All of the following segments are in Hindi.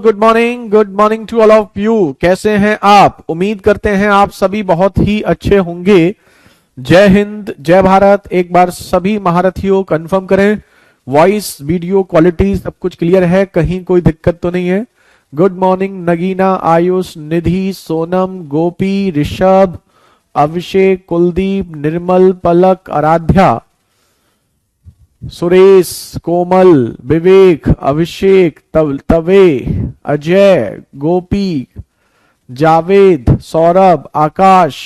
Good morning to all of you. कैसे हैं आप? उम्मीद करते हैं आप सभी बहुत ही अच्छे होंगे। जय हिंद, जय भारत। एक बार सभी महारथियों कंफर्म करें, वॉइस वीडियो क्वालिटी सब कुछ क्लियर है, कहीं कोई दिक्कत तो नहीं है। Good morning Nagina, Ayush, Nidhi, Sonam, Gopi, Rishabh, Abhishek, Kuldeep, Nirmal, Palak, Aaradhya, Suresh, Komal, Vivek, Abhishek, Tave, Ajay, Gopi, Javed, Saurabh, Akash,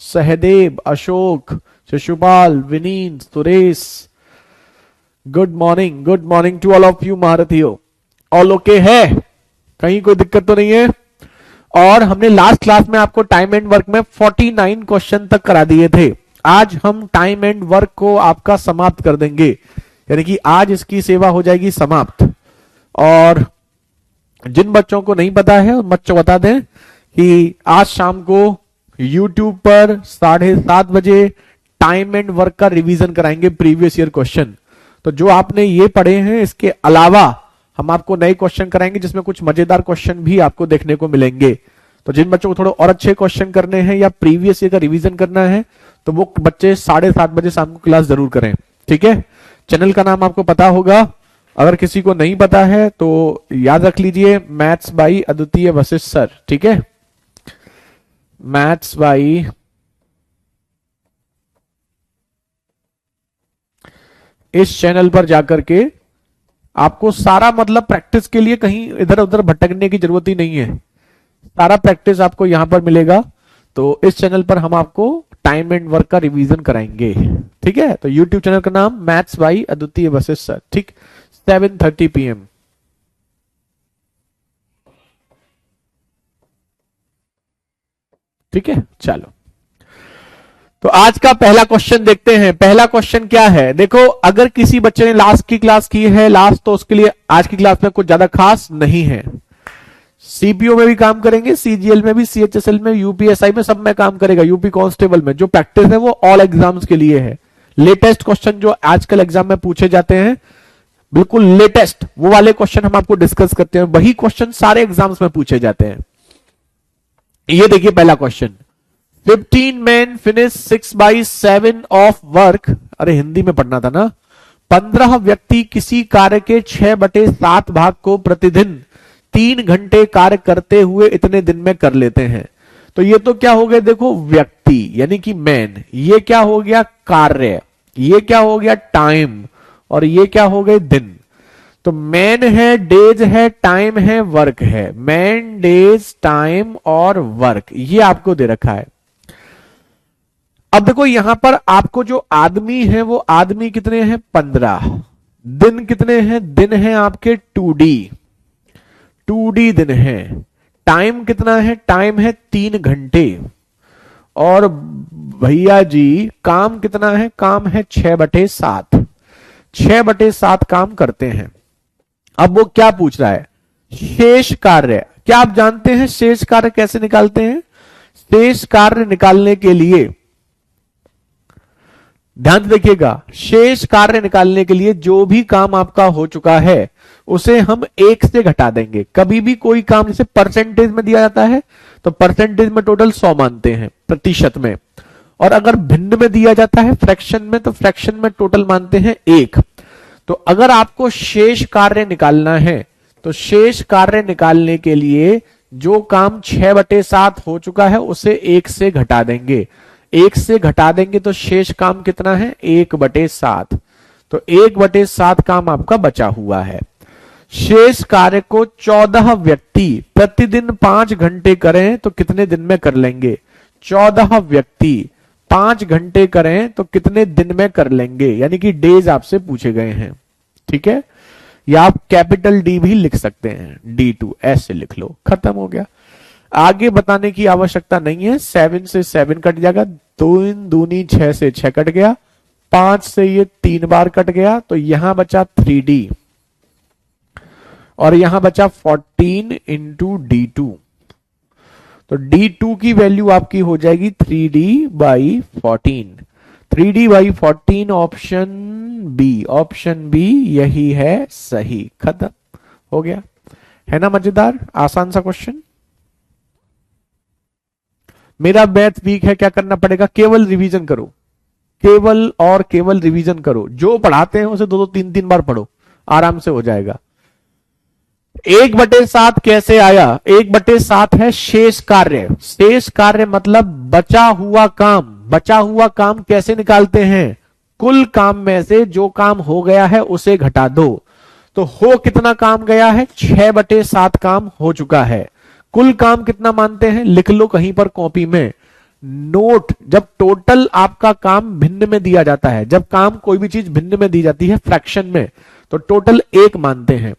Sahdev, Ashok, Shishupal, Vineet, Suresh. Good morning to all of you महारथियों। ऑल ओके है? कहीं कोई दिक्कत तो नहीं है? और हमने लास्ट क्लास में आपको टाइम एंड वर्क में 49 क्वेश्चन तक करा दिए थे। आज हम टाइम एंड वर्क को आपका समाप्त कर देंगे, यानी कि आज इसकी सेवा हो जाएगी समाप्त। और जिन बच्चों को नहीं पता है उन बच्चों को बता दें कि आज शाम को YouTube पर 7:30 बजे टाइम एंड वर्क का रिवीजन कराएंगे, प्रीवियस ईयर क्वेश्चन। तो जो आपने ये पढ़े हैं इसके अलावा हम आपको नए क्वेश्चन कराएंगे, जिसमें कुछ मजेदार क्वेश्चन भी आपको देखने को मिलेंगे। तो जिन बच्चों को थोड़े और अच्छे क्वेश्चन करने हैं या प्रीवियस ईयर का रिवीजन करना है तो वो बच्चे 7:30 बजे शाम को क्लास जरूर करें, ठीक है। चैनल का नाम आपको पता होगा, अगर किसी को नहीं पता है तो याद रख लीजिए, मैथ्स बाई अद्वितीय वशिष्ठ सर, ठीक है। मैथ्स बाई इस चैनल पर जाकर के आपको सारा, मतलब प्रैक्टिस के लिए कहीं इधर उधर भटकने की जरूरत ही नहीं है, सारा प्रैक्टिस आपको यहां पर मिलेगा। तो इस चैनल पर हम आपको टाइम एंड वर्क का रिवीजन कराएंगे, ठीक है। तो YouTube चैनल का नाम मैथ्स बाई अद्वितीय वशिष्ठ सर, ठीक। 7:30 PM। ठीक है, चलो। तो आज का पहला क्वेश्चन देखते हैं। पहला क्वेश्चन क्या है? देखो, अगर किसी बच्चे ने लास्ट की क्लास की है लास्ट, तो उसके लिए आज की क्लास में कुछ ज्यादा खास नहीं है। सीपीओ में भी काम करेंगे, सीजीएल में भी, सीएचएसएल में, यूपीएसआई में, सब में काम करेगा। यूपी कांस्टेबल में जो प्रैक्टिस है वो ऑल एग्जाम्स के लिए है। लेटेस्ट क्वेश्चन जो आजकल एग्जाम में पूछे जाते हैं, बिल्कुल लेटेस्ट, वो वाले क्वेश्चन हम आपको डिस्कस करते हैं। वही क्वेश्चन सारे एग्जाम्स में पूछे जाते हैं। ये देखिए पहला question, 15 men finish 6/7 of work. अरे हिंदी में पढ़ना था ना। 15 व्यक्ति किसी कार्य के 6/7 भाग को प्रतिदिन 3 घंटे कार्य करते हुए इतने दिन में कर लेते हैं। तो ये तो क्या हो गया? देखो, व्यक्ति यानी कि मैन, ये क्या हो गया? कार्य, ये क्या हो गया? टाइम, और ये क्या हो गए? दिन। तो मैन है, डेज है, टाइम है, वर्क है। मैन, डेज, टाइम और वर्क, ये आपको दे रखा है। अब देखो यहां पर आपको जो आदमी है वो आदमी कितने हैं? 15। दिन कितने हैं? दिन है आपके 2D दिन है। टाइम कितना है? टाइम है 3 घंटे। और भैया जी काम कितना है? काम है 6/7। 6/7 काम करते हैं। अब वो क्या पूछ रहा है? शेष कार्य। क्या आप जानते हैं शेष कार्य कैसे निकालते हैं? शेष कार्य निकालने के लिए ध्यान देखिएगा, शेष कार्य निकालने के लिए जो भी काम आपका हो चुका है उसे हम 1 से घटा देंगे। कभी भी कोई काम जैसे परसेंटेज में दिया जाता है तो परसेंटेज में टोटल 100 मानते हैं, प्रतिशत में। और अगर भिन्न में दिया जाता है फ्रैक्शन में, तो फ्रैक्शन में टोटल मानते हैं 1। तो अगर आपको शेष कार्य निकालना है तो शेष कार्य निकालने के लिए जो काम 6/7 हो चुका है उसे 1 से घटा देंगे। 1 से घटा देंगे तो शेष काम कितना है? 1/7। तो 1/7 काम आपका बचा हुआ है। शेष कार्य को 14 व्यक्ति प्रतिदिन 5 घंटे करें तो कितने दिन में कर लेंगे? 14 व्यक्ति 5 घंटे करें तो कितने दिन में कर लेंगे? यानी कि डेज आपसे पूछे गए हैं, ठीक है। या आप कैपिटल डी भी लिख सकते हैं, D2 ऐसे लिख लो, खत्म हो गया। आगे बताने की आवश्यकता नहीं है। 7 से 7 कट जाएगा, 2 दूनी 6 से 6 कट गया, 5 से ये 3 बार कट गया, तो यहां बचा 3D और यहां बचा 14 इंटू D2। तो D2 की वैल्यू आपकी हो जाएगी 3D/14। 3D/14 ऑप्शन बी, यही है सही। खत्म हो गया। है ना मजेदार, आसान सा क्वेश्चन। मेरा मैथ वीक है, क्या करना पड़ेगा, केवल रिवीजन करो, केवल और केवल रिवीजन करो, जो पढ़ाते हैं उसे 2-2 3-3 बार पढ़ो, आराम से हो जाएगा। 1/7 कैसे आया, 1/7 है शेष कार्य। शेष कार्य मतलब बचा हुआ काम। बचा हुआ काम कैसे निकालते हैं, कुल काम में से जो काम हो गया है उसे घटा दो। तो हो कितना काम गया है, 6/7 काम हो चुका है। कुल काम कितना मानते हैं, लिख लो कहीं पर कॉपी में नोट। जब टोटल आपका काम भिन्न में दिया जाता है, जब काम कोई भी चीज भिन्न में दी जाती है फ्रैक्शन में, तो टोटल 1 मानते हैं।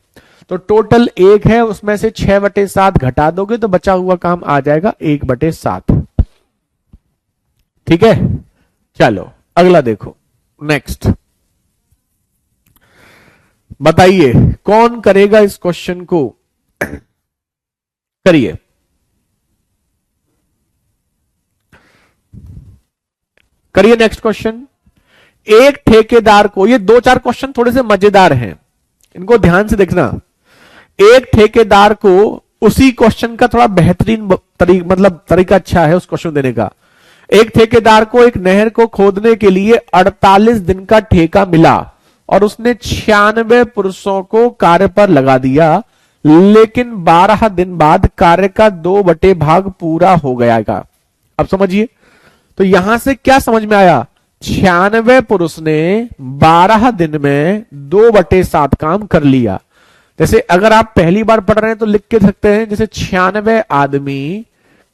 तो टोटल 1 है, उसमें से 6/7 घटा दोगे तो बचा हुआ काम आ जाएगा 1/7। ठीक है, चलो अगला देखो, नेक्स्ट बताइए कौन करेगा इस क्वेश्चन को, करिए। करिए नेक्स्ट क्वेश्चन। एक ठेकेदार को, ये 2-4 क्वेश्चन थोड़े से मजेदार हैं, इनको ध्यान से देखना। एक ठेकेदार को, उसी क्वेश्चन का थोड़ा बेहतरीन तरीका अच्छा है उस क्वेश्चन देने का। एक ठेकेदार को एक नहर को खोदने के लिए 48 दिन का ठेका मिला और उसने 96 पुरुषों को कार्य पर लगा दिया, लेकिन 12 दिन बाद कार्य का 2 भाग पूरा हो गया। अब समझिए, तो यहां से क्या समझ में आया, 96 पुरुष ने 12 दिन में 2/7 काम कर लिया। जैसे अगर आप पहली बार पढ़ रहे हैं तो लिख के सकते हैं, जैसे 96 आदमी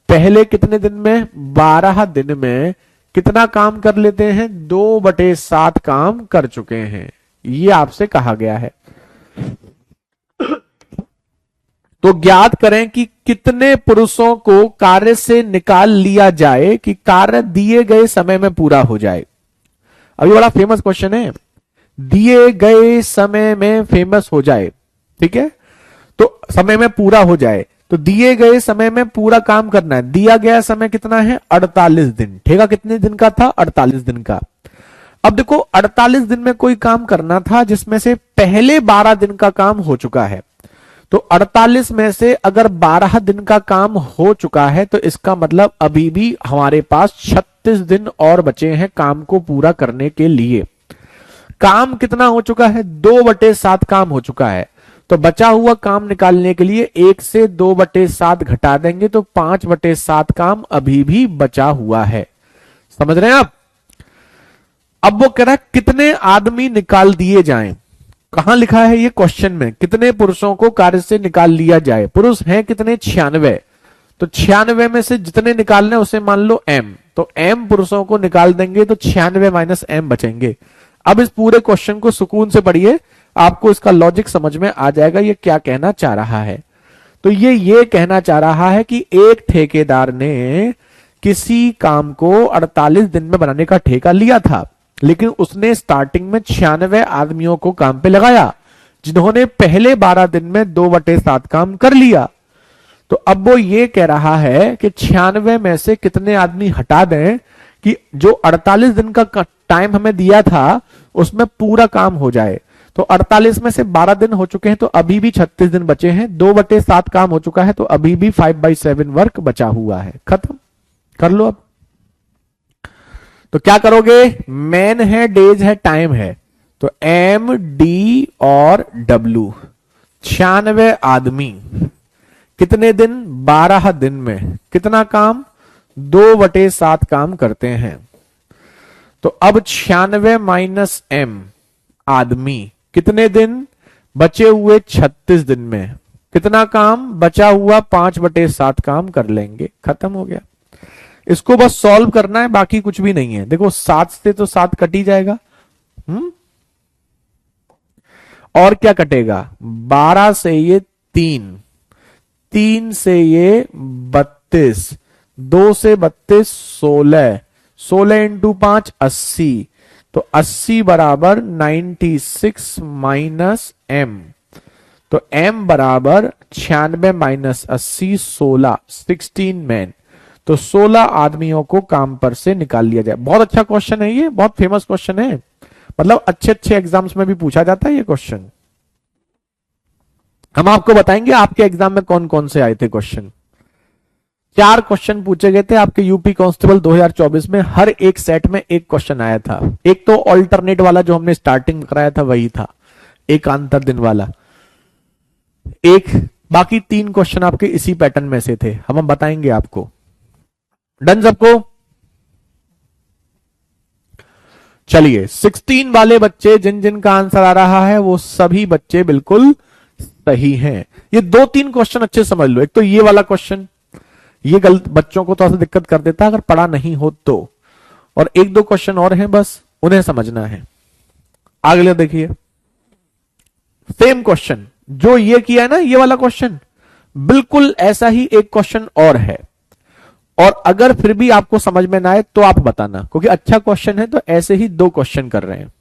पहले कितने दिन में, 12 दिन में कितना काम कर लेते हैं, 2/7 काम कर चुके हैं, ये आपसे कहा गया है। तो ज्ञात करें कि कितने पुरुषों को कार्य से निकाल लिया जाए कि कार्य दिए गए समय में पूरा हो जाए। अभी बड़ा फेमस क्वेश्चन है, दिए गए समय में फेमस हो जाए, ठीक है, तो समय में पूरा हो जाए, तो दिए गए समय में पूरा काम करना है। दिया गया समय कितना है, 48 दिन। ठेका कितने दिन का था, 48 दिन का। अब देखो 48 दिन में कोई काम करना था जिसमें से पहले 12 दिन का काम हो चुका है, तो 48 में से अगर 12 दिन का काम हो चुका है तो इसका मतलब अभी भी हमारे पास 36 दिन और बचे हैं काम को पूरा करने के लिए। काम कितना हो चुका है, 2/7 काम हो चुका है, तो बचा हुआ काम निकालने के लिए 1 से 2/7 घटा देंगे तो 5/7 काम अभी भी बचा हुआ है। समझ रहे हैं आप। अब वो कह रहा है कितने आदमी निकाल दिए जाएं, कहां लिखा है ये क्वेश्चन में, कितने पुरुषों को कार्य से निकाल लिया जाए। पुरुष हैं कितने, 96, तो 96 में से जितने निकालने उसे मान लो m, तो m पुरुषों को निकाल देंगे तो 96 - m बचेंगे। अब इस पूरे क्वेश्चन को सुकून से पढ़िए, आपको इसका लॉजिक समझ में आ जाएगा ये क्या कहना चाह रहा है। तो ये कहना चाह रहा है कि एक ठेकेदार ने किसी काम को 48 दिन में बनाने का ठेका लिया था, लेकिन उसने स्टार्टिंग में 96 आदमियों को काम पे लगाया जिन्होंने पहले 12 दिन में 2/7 काम कर लिया। तो अब वो ये कह रहा है कि 96 में से कितने आदमी हटा दें कि जो 48 दिन का टाइम हमें दिया था उसमें पूरा काम हो जाए। तो 48 में से 12 दिन हो चुके हैं तो अभी भी 36 दिन बचे हैं, 2/7 काम हो चुका है तो अभी भी 5/7 वर्क बचा हुआ है। खत्म कर लो। अब तो क्या करोगे, मैन है, डेज है, टाइम है, तो एम, डी और डब्ल्यू। 96 आदमी कितने दिन, 12 दिन में कितना काम, 2/7 काम करते हैं। तो अब 96 - m आदमी कितने दिन बचे हुए, 36 दिन में कितना काम बचा हुआ, 5/7 काम कर लेंगे, खत्म हो गया। इसको बस सॉल्व करना है, बाकी कुछ भी नहीं है। देखो 7 से तो 7 कट ही जाएगा, और क्या कटेगा, 12 से ये 3, 3 से ये 32, 2 से 32 16, 16 × 5 80, तो 80 बराबर 96 - m, तो m बराबर 96 - 80 16, 16 मैन, तो 16 आदमियों को काम पर से निकाल लिया जाए। बहुत अच्छा क्वेश्चन है ये, बहुत फेमस क्वेश्चन है, मतलब अच्छे एग्जाम्स में भी पूछा जाता है ये क्वेश्चन। हम आपको बताएंगे आपके एग्जाम में कौन कौन से आए थे क्वेश्चन। 4 क्वेश्चन पूछे गए थे आपके यूपी कांस्टेबल 2024 में, हर एक सेट में एक क्वेश्चन आया था। एक तो ऑल्टरनेट वाला जो हमने स्टार्टिंग कराया था वही था, एक अंतर दिन वाला एक, बाकी 3 क्वेश्चन आपके इसी पैटर्न में से थे, हम बताएंगे आपको। डन सबको? चलिए 16 वाले बच्चे जिन जिन का आंसर आ रहा है वो सभी बच्चे बिल्कुल सही हैं। ये 2-3 क्वेश्चन अच्छे समझ लो। एक तो ये वाला क्वेश्चन, ये गलत बच्चों को थोड़ा सा दिक्कत कर देता है अगर पढ़ा नहीं हो तो, और 1-2 क्वेश्चन और हैं बस उन्हें समझना है। अगले देखिए, सेम क्वेश्चन जो ये किया है ना, ये वाला क्वेश्चन बिल्कुल ऐसा ही एक क्वेश्चन और है, और अगर फिर भी आपको समझ में ना आए तो आप बताना, क्योंकि अच्छा क्वेश्चन है तो ऐसे ही 2 क्वेश्चन कर रहे हैं।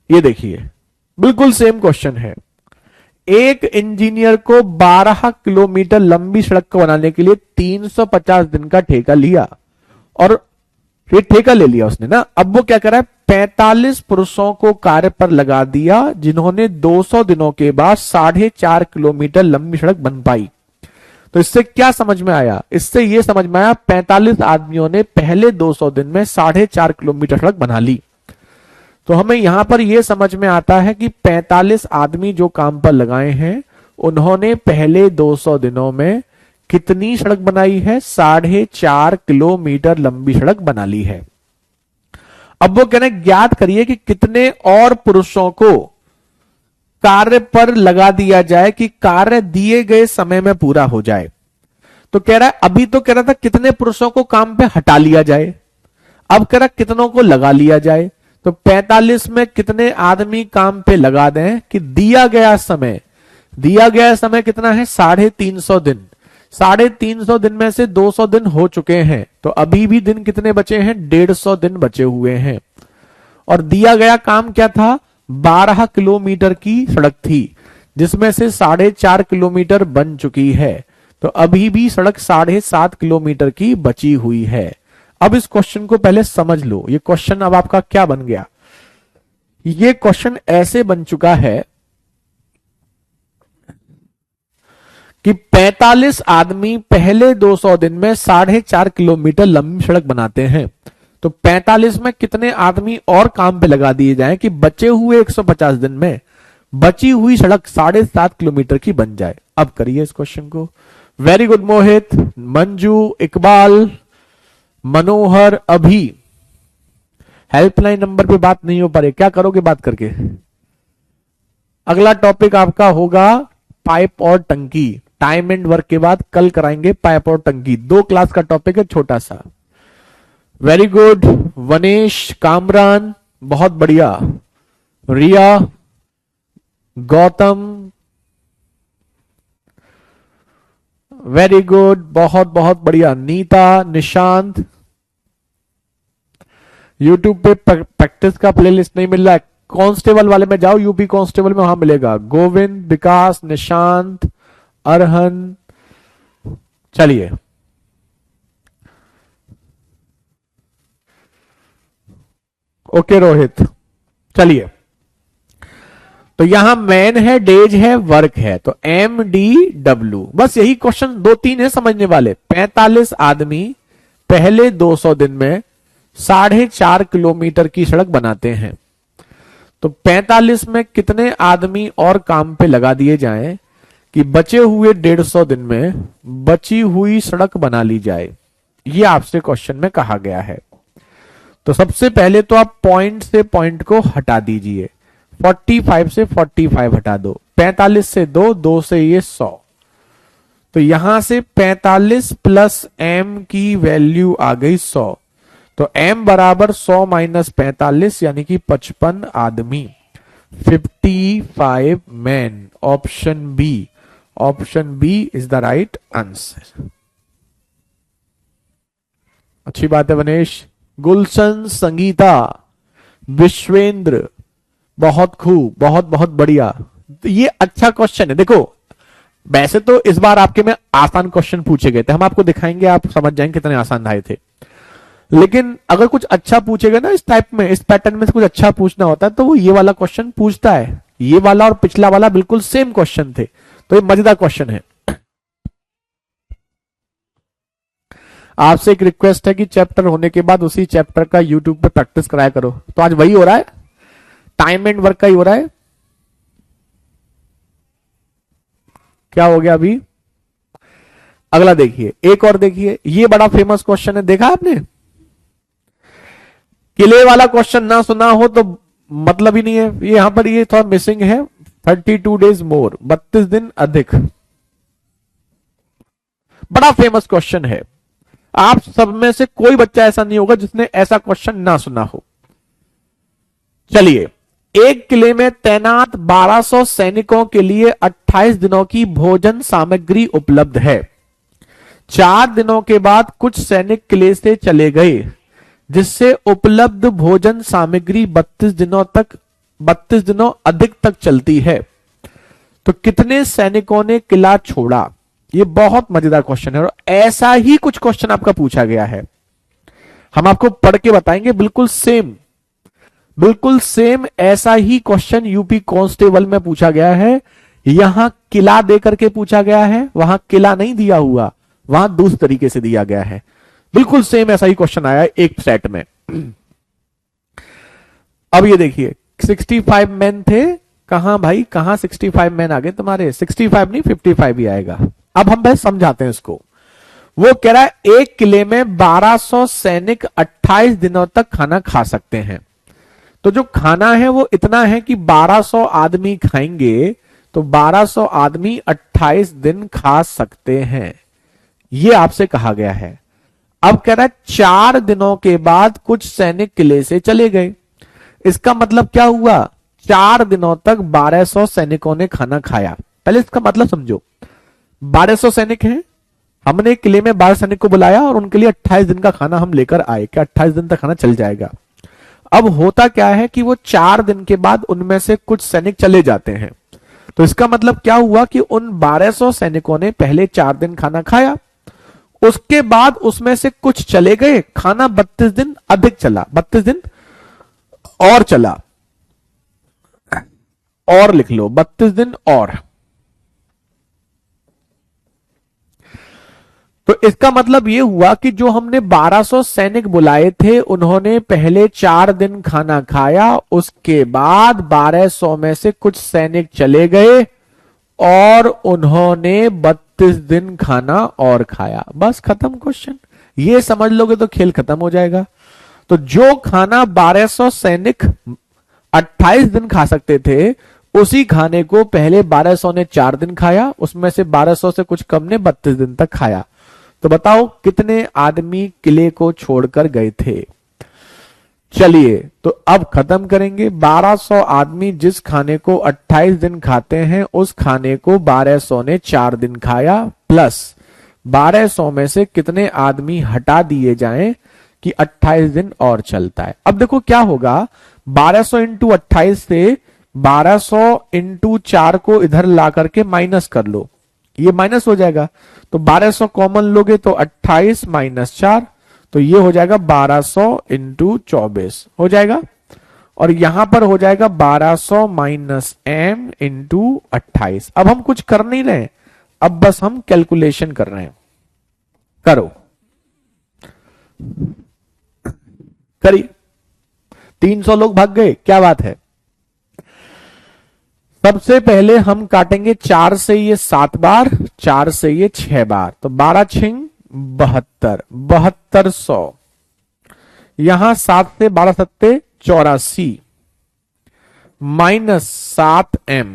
ये देखिए बिल्कुल सेम क्वेश्चन है। एक इंजीनियर को 12 किलोमीटर लंबी सड़क को बनाने के लिए 350 दिन का ठेका लिया, और ये ठेका ले लिया उसने ना। अब वो क्या कर रहा है, 45 पुरुषों को कार्य पर लगा दिया जिन्होंने 200 दिनों के बाद 4.5 किलोमीटर लंबी सड़क बन पाई। तो इससे क्या समझ में आया? इससे ये समझ में आया 45 आदमियों ने पहले 200 दिन में 4.5 किलोमीटर सड़क बना ली। तो हमें यहां पर यह समझ में आता है कि 45 आदमी जो काम पर लगाए हैं उन्होंने पहले 200 दिनों में कितनी सड़क बनाई है? 4.5 किलोमीटर लंबी सड़क बना ली है। अब वो कहने ज्ञात करिए कि कितने और पुरुषों को कार्य पर लगा दिया जाए कि कार्य दिए गए समय में पूरा हो जाए। तो कह रहा है, अभी तो कह रहा था कितने पुरुषों को काम पे हटा लिया जाए, अब कह रहा कितनों को लगा लिया जाए। तो 45 में कितने आदमी काम पे लगा दें कि दिया गया समय कितना है? 350 दिन। 350 दिन में से 200 दिन हो चुके हैं, तो अभी भी दिन कितने बचे हैं? 150 दिन बचे हुए हैं। और दिया गया काम क्या था? 12 किलोमीटर की सड़क थी, जिसमें से 4.5 किलोमीटर बन चुकी है, तो अभी भी सड़क 7.5 किलोमीटर की बची हुई है। अब इस क्वेश्चन को पहले समझ लो। ये क्वेश्चन अब आपका क्या बन गया? ये क्वेश्चन ऐसे बन चुका है कि 45 आदमी पहले 200 दिन में 4.5 किलोमीटर लंबी सड़क बनाते हैं, तो 45 में कितने आदमी और काम पे लगा दिए जाएं कि बचे हुए 150 दिन में बची हुई सड़क 7.5 किलोमीटर की बन जाए। अब करिए इस क्वेश्चन को। वेरी गुड मोहित, मंजू, इकबाल, मनोहर। अभी हेल्पलाइन नंबर पे बात नहीं हो पा रही, क्या करोगे बात करके? अगला टॉपिक आपका होगा पाइप और टंकी। टाइम एंड वर्क के बाद कल कराएंगे पाइप और टंकी। 2 क्लास का टॉपिक है, छोटा सा। वेरी गुड वनेश, कामरान, बहुत बढ़िया। रिया, गौतम, वेरी गुड, बहुत बहुत बढ़िया। नीता, निशांत। यूट्यूब पे प्रैक्टिस का प्लेलिस्ट नहीं मिल रहा है, कांस्टेबल वाले में जाओ, यूपी कांस्टेबल में वहां मिलेगा। गोविंद, विकास, निशांत, अरहन। चलिए ओके रोहित। चलिए, तो यहां मैन है, डेज है, वर्क है, तो MDW। बस यही क्वेश्चन 2-3 है समझने वाले। 45 आदमी पहले 200 दिन में 4.5 किलोमीटर की सड़क बनाते हैं, तो 45 में कितने आदमी और काम पे लगा दिए जाएं कि बचे हुए 150 दिन में बची हुई सड़क बना ली जाए। ये आपसे क्वेश्चन में कहा गया है। तो सबसे पहले तो आप पॉइंट से पॉइंट को हटा दीजिए। 45 से 45 हटा दो, 45 से 2 से ये 100, तो यहां से 45 प्लस m की वैल्यू आ गई 100, तो m बराबर 100 माइनस 45 यानी कि 55 आदमी, 55 man. Option B is the right answer. अच्छी बात है वनेश। गुलशन, संगीता, विश्वेंद्र, बहुत खूब, बहुत बहुत बढ़िया। ये अच्छा क्वेश्चन है। देखो वैसे तो इस बार आपके में आसान क्वेश्चन पूछे गए थे, हम आपको दिखाएंगे, आप समझ जाएंगे कितने आसान आए थे। लेकिन अगर कुछ अच्छा पूछेगा ना इस टाइप में, इस पैटर्न में से कुछ अच्छा पूछना होता है तो वो ये वाला क्वेश्चन पूछता है ये वाला और पिछला वाला बिल्कुल सेम क्वेश्चन थे, तो ये मजेदार क्वेश्चन है। आपसे एक रिक्वेस्ट है कि चैप्टर होने के बाद उसी चैप्टर का यूट्यूब पे प्रैक्टिस कराया करो। तो आज वही हो रहा है, टाइम एंड वर्क का ही हो रहा है। क्या हो गया अभी? अगला देखिए, एक और देखिए, ये बड़ा फेमस क्वेश्चन है, देखा आपने? किले वाला क्वेश्चन ना सुना हो तो मतलब ही नहीं है। ये यहां पर ये थोड़ा मिसिंग है, 32 डेज मोर, 32 दिन अधिक। बड़ा फेमस क्वेश्चन है, आप सब में से कोई बच्चा ऐसा नहीं होगा जिसने ऐसा क्वेश्चन ना सुना हो। चलिए, एक किले में तैनात 1200 सैनिकों के लिए 28 दिनों की भोजन सामग्री उपलब्ध है। 4 दिनों के बाद कुछ सैनिक किले से चले गए, जिससे उपलब्ध भोजन सामग्री 32 दिनों अधिक तक चलती है। तो कितने सैनिकों ने किला छोड़ा? ये बहुत मजेदार क्वेश्चन है और ऐसा ही कुछ क्वेश्चन आपका पूछा गया है। हम आपको पढ़ के बताएंगे, बिल्कुल सेम ऐसा ही क्वेश्चन यूपी कांस्टेबल में पूछा गया है। यहां किला देकर के पूछा गया है, वहां किला नहीं दिया हुआ, वहां दूसरे तरीके से दिया गया है। बिल्कुल सेम ऐसा ही क्वेश्चन आया है एक सेट में। अब ये देखिए, 65 मैन थे, कहां भाई, कहां 65 मैन आ गए तुम्हारे? 65 नहीं, 55 ही आएगा। अब हम बस समझाते हैं इसको। वो कह रहा है एक किले में 1200 सैनिक 28 दिनों तक खाना खा सकते हैं। तो जो खाना है वो इतना है कि 1200 आदमी खाएंगे, तो 1200 आदमी 28 दिन खा सकते हैं, ये आपसे कहा गया है। अब कह रहा है 4 दिनों के बाद कुछ सैनिक किले से चले गए। इसका मतलब क्या हुआ? 4 दिनों तक 1200 सैनिकों ने खाना खाया। पहले इसका मतलब समझो, 1200 सैनिक हैं, हमने किले में 12 सैनिक को बुलाया और उनके लिए 28 दिन का खाना हम लेकर आए। क्या 28 दिन तक खाना चल जाएगा? अब होता क्या है कि वो 4 दिन के बाद उनमें से कुछ सैनिक चले जाते हैं। तो इसका मतलब क्या हुआ कि उन 1200 सैनिकों ने पहले 4 दिन खाना खाया, उसके बाद उसमें से कुछ चले गए, खाना 32 दिन अधिक चला, 32 दिन और चला, और लिख लो 32 दिन और। तो इसका मतलब यह हुआ कि जो हमने 1200 सैनिक बुलाए थे, उन्होंने पहले 4 दिन खाना खाया, उसके बाद 1200 में से कुछ सैनिक चले गए और उन्होंने 32 दिन खाना और खाया। बस खत्म क्वेश्चन। ये समझ लोगे तो खेल खत्म हो जाएगा। तो जो खाना 1200 सैनिक 28 दिन खा सकते थे, उसी खाने को पहले 1200 ने 4 दिन खाया, उसमें से 1200 से कुछ कम ने 32 दिन तक खाया। तो बताओ कितने आदमी किले को छोड़कर गए थे? चलिए, तो अब खत्म करेंगे। 1200 आदमी जिस खाने को 28 दिन खाते हैं, उस खाने को 1200 ने 4 दिन खाया, प्लस 1200 में से कितने आदमी हटा दिए जाएं कि 28 दिन और चलता है। अब देखो क्या होगा, 1200 इंटू 28 से 1200 इंटू 4 को इधर ला करके माइनस कर लो, ये माइनस हो जाएगा। तो 1200 कॉमन लोगे तो 28 माइनस 4, तो ये हो जाएगा 1200 इंटू 24 हो जाएगा। और यहां पर हो जाएगा 1200 माइनस m इंटू 28। अब हम कुछ कर नहीं रहे, अब बस हम कैलकुलेशन कर रहे हैं। करो, करिए। 300 लोग भाग गए, क्या बात है। सबसे पहले हम काटेंगे 4 से ये 7 बार, 4 से ये 6 बार, तो 12 छिंग 72, 7200। यहां 7 से 12 सत्ते 84 माइनस 7m।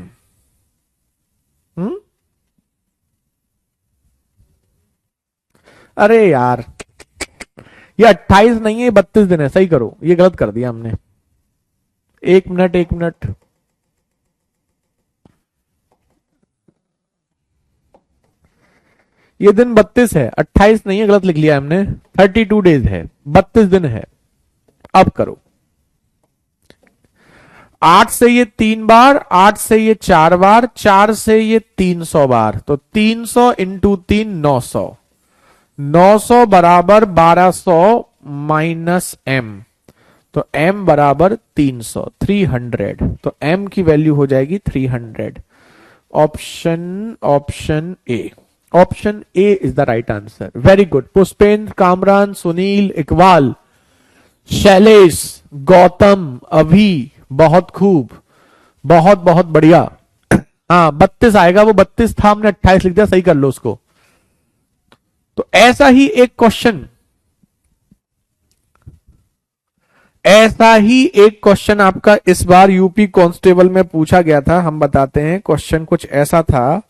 अरे यार, ये 28 नहीं है, 32 दिन है। सही करो, ये गलत कर दिया हमने। 1 मिनट, 1 मिनट। ये दिन 32 है, 28 नहीं है, गलत लिख लिया हमने। 32 डेज है, 32 दिन है। अब करो, 8 से ये 3 बार, 8 से ये 4 बार, 4 से ये 300 बार, तो 300 इंटू 3 900, 900 बराबर 1200 माइनस m, तो m बराबर 300, 300, तो m की वैल्यू हो जाएगी 300। Option A is the right answer. Very good. Pushpendra, Kamran, Sunil, Iqbal, Shailesh, Gautam, अभी, बहुत खूब, बहुत बहुत बढ़िया। हाँ 32 आएगा, वो 32 था, हमने 28 लिख दिया, सही कर लो उसको। तो ऐसा ही एक क्वेश्चन आपका इस बार यूपी कांस्टेबल में पूछा गया था। हम बताते हैं, क्वेश्चन कुछ ऐसा था।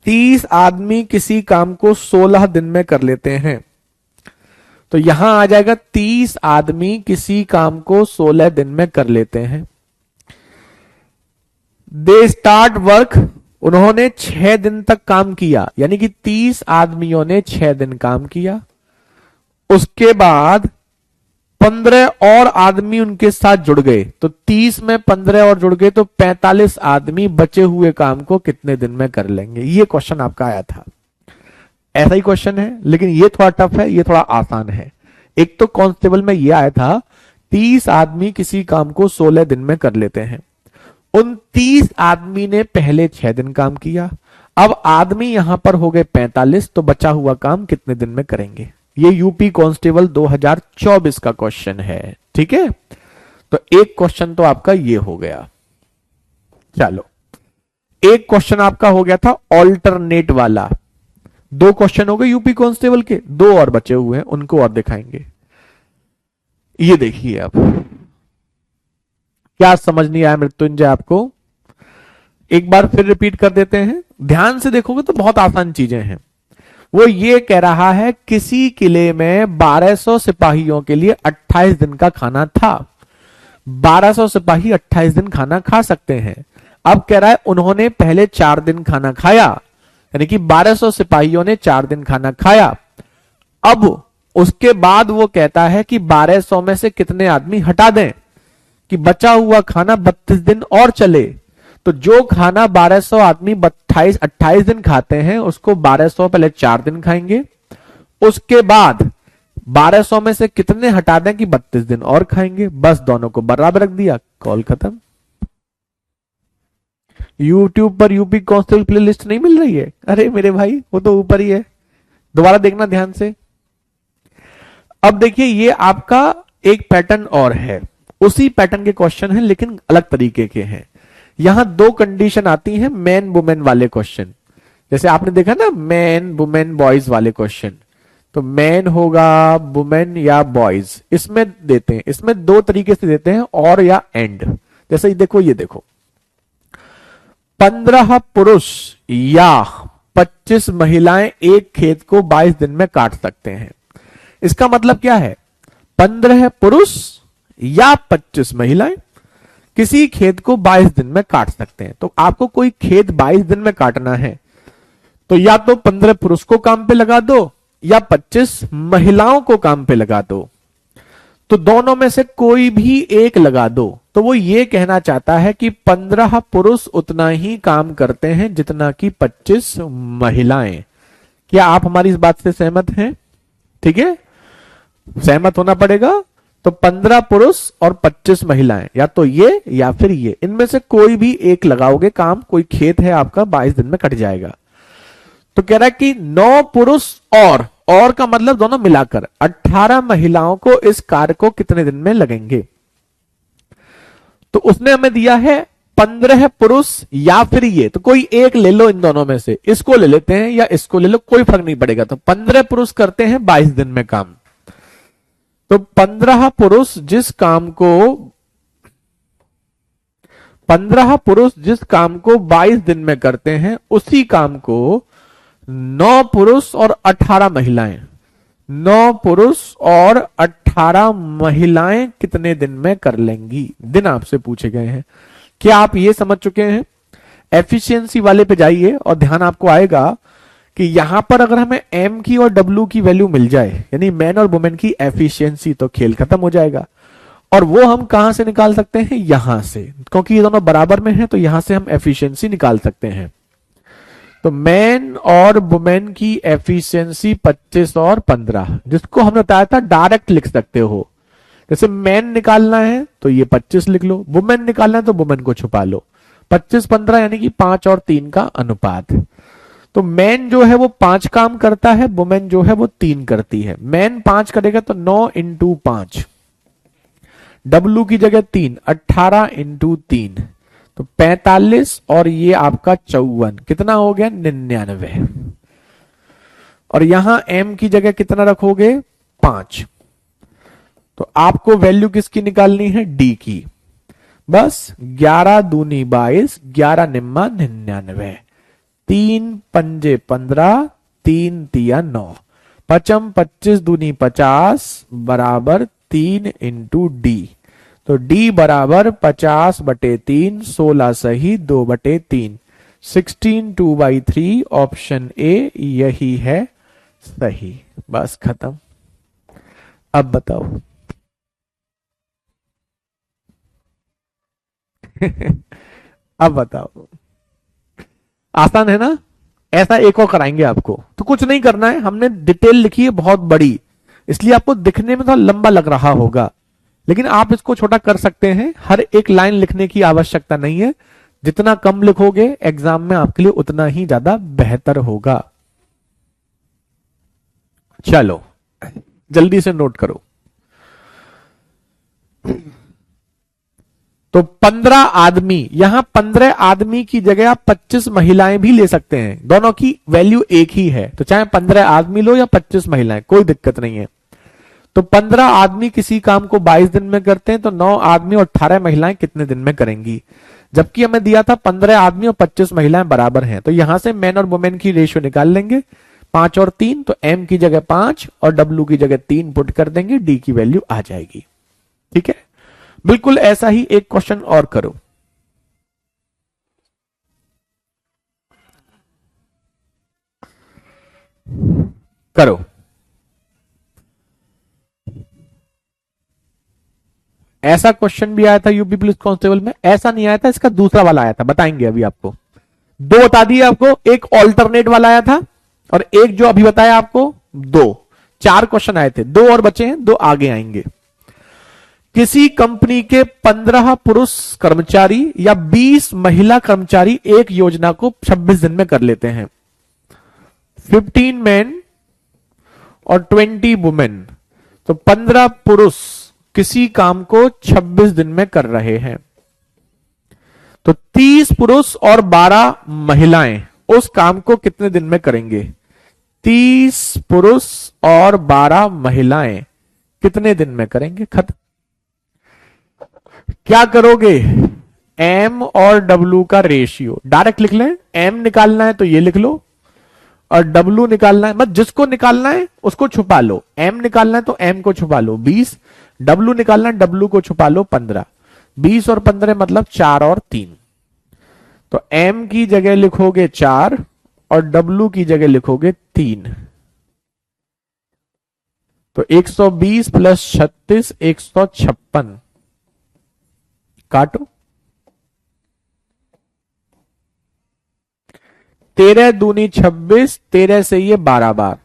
30 आदमी किसी काम को 16 दिन में कर लेते हैं। तो यहां आ जाएगा 30 आदमी किसी काम को 16 दिन में कर लेते हैं। दे स्टार्ट वर्क, उन्होंने 6 दिन तक काम किया, यानी कि 30 आदमियों ने 6 दिन काम किया। उसके बाद 15 और आदमी उनके साथ जुड़ गए, तो 30 में 15 और जुड़ गए, तो 45 आदमी बचे हुए काम को कितने दिन में कर लेंगे। ये क्वेश्चन आपका आया था। ऐसा ही क्वेश्चन है, लेकिन ये थोड़ा टफ है, ये थोड़ा आसान है। एक तो कांस्टेबल में ये आया था 30 आदमी किसी काम को 16 दिन में कर लेते हैं। उन 30 आदमी ने पहले 6 दिन काम किया, अब आदमी यहां पर हो गए 45, तो बचा हुआ काम कितने दिन में करेंगे। ये यूपी कांस्टेबल 2024 का क्वेश्चन है। ठीक है, तो एक क्वेश्चन तो आपका ये हो गया। चलो, एक क्वेश्चन आपका हो गया था ऑल्टरनेट वाला। 2 क्वेश्चन हो गए यूपी कांस्टेबल के, 2 और बचे हुए हैं, उनको और दिखाएंगे। ये देखिए, आप क्या समझ नहीं आया मृत्युंजय आपको? एक बार फिर रिपीट कर देते हैं, ध्यान से देखोगे तो बहुत आसान चीजें हैं। वो ये कह रहा है किसी किले में 1200 सिपाहियों के लिए 28 दिन का खाना था। 1200 सिपाही 28 दिन खाना खा सकते हैं। अब कह रहा है उन्होंने पहले 4 दिन खाना खाया, यानी कि 1200 सिपाहियों ने 4 दिन खाना खाया। अब उसके बाद वो कहता है कि 1200 में से कितने आदमी हटा दें कि बचा हुआ खाना 32 दिन और चले। तो जो खाना 1200 आदमी 28 दिन खाते हैं, उसको 1200 पहले 4 दिन खाएंगे, उसके बाद 1200 में से कितने हटा दें कि 32 दिन और खाएंगे। बस दोनों को बराबर रख दिया, कॉल खत्म। YouTube पर यूपी कांस्टेबल प्लेलिस्ट नहीं मिल रही है? अरे मेरे भाई, वो तो ऊपर ही है, दोबारा देखना ध्यान से। अब देखिए, ये आपका एक पैटर्न और है, उसी पैटर्न के क्वेश्चन हैं लेकिन अलग तरीके के हैं। यहां 2 कंडीशन आती हैं मैन वुमेन वाले क्वेश्चन। जैसे आपने देखा ना मैन वुमेन बॉयज वाले क्वेश्चन, तो मैन होगा वुमेन या बॉयज, इसमें देते हैं। इसमें 2 तरीके से देते हैं, और या एंड। जैसे ये देखो 15 पुरुष या 25 महिलाएं एक खेत को 22 दिन में काट सकते हैं। इसका मतलब क्या है? 15 पुरुष या 25 महिलाएं किसी खेत को 22 दिन में काट सकते हैं। तो आपको कोई खेत 22 दिन में काटना है, तो या तो 15 पुरुष को काम पे लगा दो या 25 महिलाओं को काम पे लगा दो। तो दोनों में से कोई भी एक लगा दो। तो वो ये कहना चाहता है कि 15 पुरुष उतना ही काम करते हैं जितना कि 25 महिलाएं। क्या आप हमारी इस बात से सहमत हैं? ठीक है, सहमत होना पड़ेगा। तो 15 पुरुष और 25 महिलाएं, या तो ये या फिर ये, इनमें से कोई भी एक लगाओगे काम, कोई खेत है आपका 22 दिन में कट जाएगा। तो कह रहा है कि 9 पुरुष और का मतलब दोनों मिलाकर 18 महिलाओं को इस कार्य को कितने दिन में लगेंगे। तो उसने हमें दिया है 15 पुरुष या फिर ये, तो कोई एक ले लो इन दोनों में से, इसको ले लेते हैं या इसको ले लो, कोई फर्क नहीं पड़ेगा। तो 15 पुरुष करते हैं 22 दिन में काम, तो 15 पुरुष जिस काम को 22 दिन में करते हैं, उसी काम को 9 पुरुष और 18 महिलाएं 9 पुरुष और 18 महिलाएं कितने दिन में कर लेंगी। दिन आपसे पूछे गए हैं। क्या आप ये समझ चुके हैं? एफिशिएंसी वाले पे जाइए और ध्यान आपको आएगा कि यहां पर अगर हमें M की और W की वैल्यू मिल जाए, यानी मैन और वुमेन की एफिशिएंसी, तो खेल खत्म हो जाएगा। और वो हम कहां से निकाल सकते हैं? यहां से, क्योंकि ये दोनों बराबर में हैं, तो यहां से हम एफिशिएंसी निकाल सकते हैं। तो मैन और वुमेन की एफिशिएंसी 25 और 15, जिसको हमने बताया था डायरेक्ट लिख सकते हो। जैसे मैन निकालना है तो ये 25 लिख लो, वुमेन निकालना है तो वुमेन को छुपा लो। 25-15 यानी कि 5 और 3 का अनुपात। तो मैन जो है वो 5 काम करता है, वुमेन जो है वो 3 करती है। मैन 5 करेगा तो 9 इंटू 5, डब्लू की जगह 3, 18 इंटू 3 तो 45, और ये आपका 54, कितना हो गया 99। और यहां एम की जगह कितना रखोगे 5। तो आपको वैल्यू किसकी निकालनी है, डी की। बस 11 दूनी 22, 11 निम्मा 99, 3 पंजे 15, 3 तिया 9, पचम 25 दूनी 50 बराबर 3 इंटू डी। तो डी बराबर 50/3, 16 सही 2/3, 16 2/3, ऑप्शन ए यही है सही। बस खत्म। अब बताओ। अब बताओ, आसान है ना। ऐसा एक और कराएंगे आपको, तो कुछ नहीं करना है, हमने डिटेल लिखी है बहुत बड़ी, इसलिए आपको दिखने में थोड़ा लंबा लग रहा होगा, लेकिन आप इसको छोटा कर सकते हैं। हर एक लाइन लिखने की आवश्यकता नहीं है, जितना कम लिखोगे एग्जाम में आपके लिए उतना ही ज्यादा बेहतर होगा। चलो जल्दी से नोट करो। तो 15 आदमी, यहां 15 आदमी की जगह आप 25 महिलाएं भी ले सकते हैं, दोनों की वैल्यू एक ही है, तो चाहे 15 आदमी लो या 25 महिलाएं, कोई दिक्कत नहीं है। तो 15 आदमी किसी काम को 22 दिन में करते हैं, तो 9 आदमी और 18 महिलाएं कितने दिन में करेंगी। जबकि हमें दिया था 15 आदमी और 25 महिलाएं बराबर हैं, तो यहां से मैन और वुमेन की रेशियो निकाल लेंगे, 5 और 3, तो एम की जगह 5 और डब्ल्यू की जगह 3 पुट कर देंगे, डी की वैल्यू आ जाएगी। ठीक है, बिल्कुल ऐसा ही एक क्वेश्चन और करो। करो। ऐसा क्वेश्चन भी आया था यूपी पुलिस कांस्टेबल में, ऐसा नहीं आया था, इसका दूसरा वाला आया था, बताएंगे अभी आपको। दो बता दिए आपको, एक ऑल्टरनेट वाला आया था और एक जो अभी बताया आपको, 2। 4 क्वेश्चन आए थे, 2 और बचे हैं, 2 आगे आएंगे। किसी कंपनी के 15 पुरुष कर्मचारी या 20 महिला कर्मचारी एक योजना को 26 दिन में कर लेते हैं। 15 मैन और 20 वुमेन, तो 15 पुरुष किसी काम को 26 दिन में कर रहे हैं, तो 30 पुरुष और 12 महिलाएं उस काम को कितने दिन में करेंगे। 30 पुरुष और 12 महिलाएं कितने दिन में करेंगे। खत्म। क्या करोगे, एम और डब्ल्यू का रेशियो डायरेक्ट लिख लें। एम निकालना है तो ये लिख लो, और डब्ल्यू निकालना है, मतलब जिसको निकालना है उसको छुपा लो। एम निकालना है तो एम को छुपा लो 20, डब्ल्यू निकालना है डब्ल्यू को छुपा लो 15। 20 और 15 मतलब 4 और 3, तो एम की जगह लिखोगे 4 और डब्ल्यू की जगह लिखोगे 3। तो 120 प्लस 36 156, काटो। 13 दूनी 26, 13 से ये 12 बार,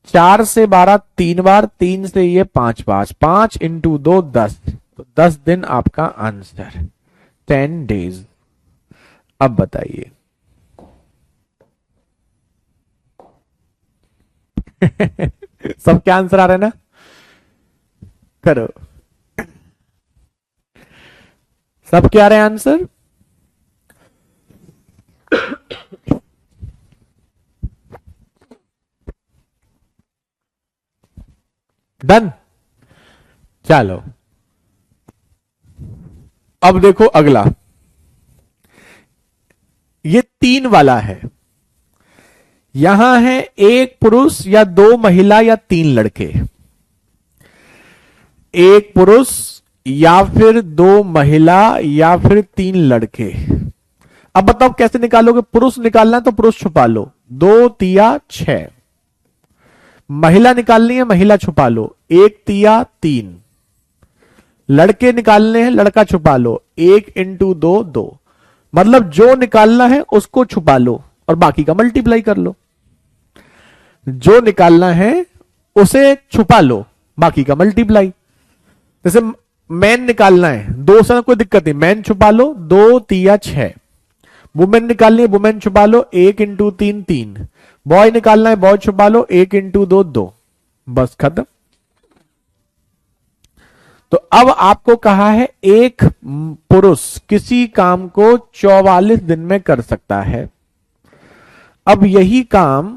4 से 12 3 बार, 3 से ये 5 बार, 5 इंटू 2 10, तो 10 दिन आपका आंसर, 10 डेज। अब बताइए। सब क्या आंसर आ रहा है ना, करो। सब क्या आ रहे हैं आंसर। डन। चलो अब देखो अगला, ये 3 वाला है। यहां है एक पुरुष या 2 महिला या 3 लड़के, एक पुरुष या फिर 2 महिला या फिर 3 लड़के। अब बताओ कैसे निकालोगे। पुरुष निकालना है तो पुरुष छुपा लो, 2 तिया 6। महिला निकालनी है, महिला छुपा लो, 1 तिया 3। लड़के निकालने हैं, लड़का छुपा लो, 1 इंटू 2 2। मतलब जो निकालना है उसको छुपा लो और बाकी का मल्टीप्लाई कर लो। जो निकालना है उसे छुपा लो, बाकी का मल्टीप्लाई। जैसे मैन निकालना है, दो से कोई दिक्कत नहीं, मैन छुपा लो, 2 तिया 6। वुमेन निकालनी है, वुमेन छुपा लो, 1 इंटू 3 3। बॉय निकालना है, बॉय छुपा लो, 1 इंटू 2 2। बस खत्म। तो अब आपको कहा है एक पुरुष किसी काम को 44 दिन में कर सकता है। अब यही काम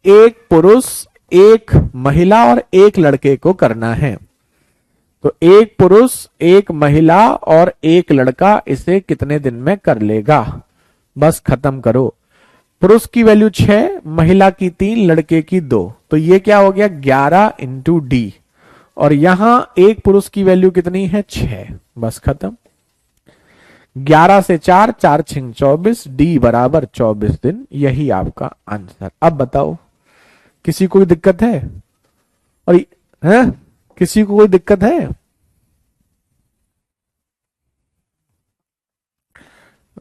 एक पुरुष, एक महिला और एक लड़के को करना है। तो एक पुरुष, एक महिला और एक लड़का इसे कितने दिन में कर लेगा? बस खत्म करो। पुरुष की वैल्यू 6, महिला की 3, लड़के की 2। तो ये क्या हो गया? 11 इंटू डी। और यहां एक पुरुष की वैल्यू कितनी है? 6। बस खत्म। 11 से 4, 4 6 24, डी बराबर 24 दिन। यही आपका आंसर। अब बताओ, किसी को कोई दिक्कत है? और है किसी को कोई दिक्कत है?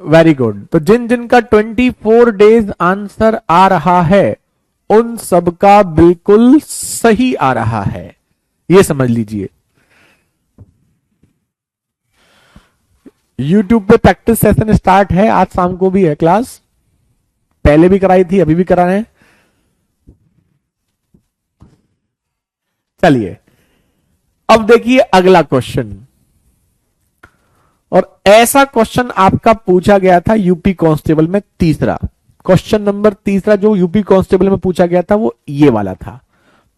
Very good. तो जिन जिनका 24 डेज आंसर आ रहा है उन सबका बिल्कुल सही आ रहा है, ये समझ लीजिए। YouTube पे प्रैक्टिस सेशन स्टार्ट है, आज शाम को भी है क्लास, पहले भी कराई थी, अभी भी करा रहे हैं। चलिए अब देखिए अगला क्वेश्चन। और ऐसा क्वेश्चन आपका पूछा गया था यूपी कांस्टेबल में, तीसरा क्वेश्चन नंबर तीसरा जो यूपी कांस्टेबल में पूछा गया था वो ये वाला था।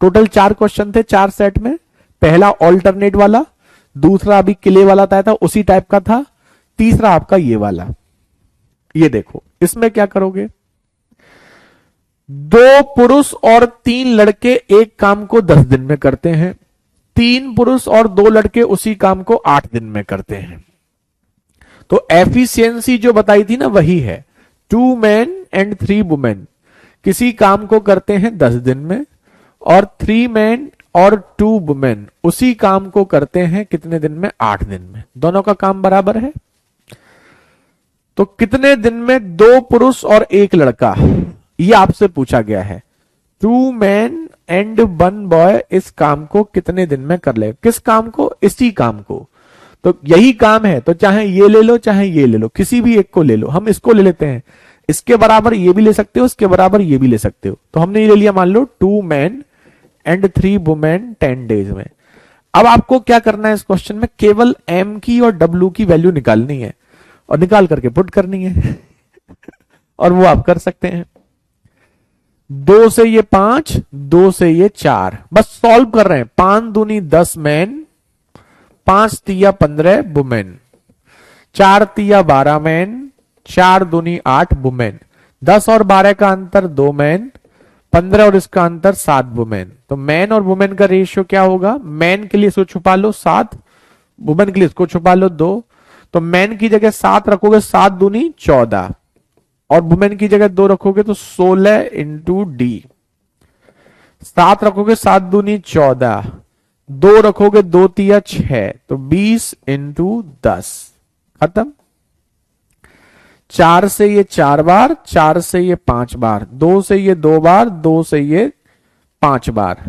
टोटल 4 क्वेश्चन थे 4 सेट में। पहला ऑल्टरनेट वाला, दूसरा अभी किले वाला था उसी टाइप का था, तीसरा आपका ये वाला। ये देखो इसमें क्या करोगे, 2 पुरुष और 3 लड़के एक काम को 10 दिन में करते हैं, 3 पुरुष और 2 लड़के उसी काम को 8 दिन में करते हैं। तो एफिशिएंसी जो बताई थी ना वही है, 2 मैन एंड 3 वुमेन किसी काम को करते हैं 10 दिन में, और 3 मैन और 2 वुमेन उसी काम को करते हैं कितने दिन में? 8 दिन में। दोनों का काम बराबर है। तो कितने दिन में 2 पुरुष और 1 लड़का, ये आपसे पूछा गया है। 2 मैन एंड 1 बॉय इस काम को कितने दिन में कर ले? किस काम को? इसी काम को। तो यही काम है, तो चाहे ये ले लो चाहे ये ले लो, किसी भी एक को ले लो। हम इसको ले लेते हैं, इसके बराबर ये भी ले सकते हो, इसके बराबर ये भी ले सकते हो। तो हमने ये ले लिया, मान लो 2 मैन एंड 3 वुमेन 10 डेज में। अब आपको क्या करना है इस क्वेश्चन में? केवल m की और w की वैल्यू निकालनी है और निकाल करके पुट करनी है और वो आप कर सकते हैं। 2 से ये 5, 2 से ये 4, बस सॉल्व कर रहे हैं। 5 दूनी 10 मैन, 5 तिया 15 वुमेन, 4 तिया 12 मैन, 4 दूनी 8 वुमेन, 10 और 12 का अंतर 2 मैन, 15 और इसका अंतर 7 वुमेन। तो मैन और वुमेन का रेशियो क्या होगा? मैन के लिए इसको छुपा लो 7, वुमेन के लिए इसको छुपा लो 2। तो मैन की जगह 7 रखोगे, 7 दूनी 14, और वुमेन की जगह 2 रखोगे तो 16 इंटू डी। 7 रखोगे 7 दूनी 14, 2 रखोगे 2 तिया 6, तो 20 इंटू 10। खत्म। 4 से ये 4 बार, 4 से ये 5 बार, 2 से ये 2 बार, 2 से ये 5 बार,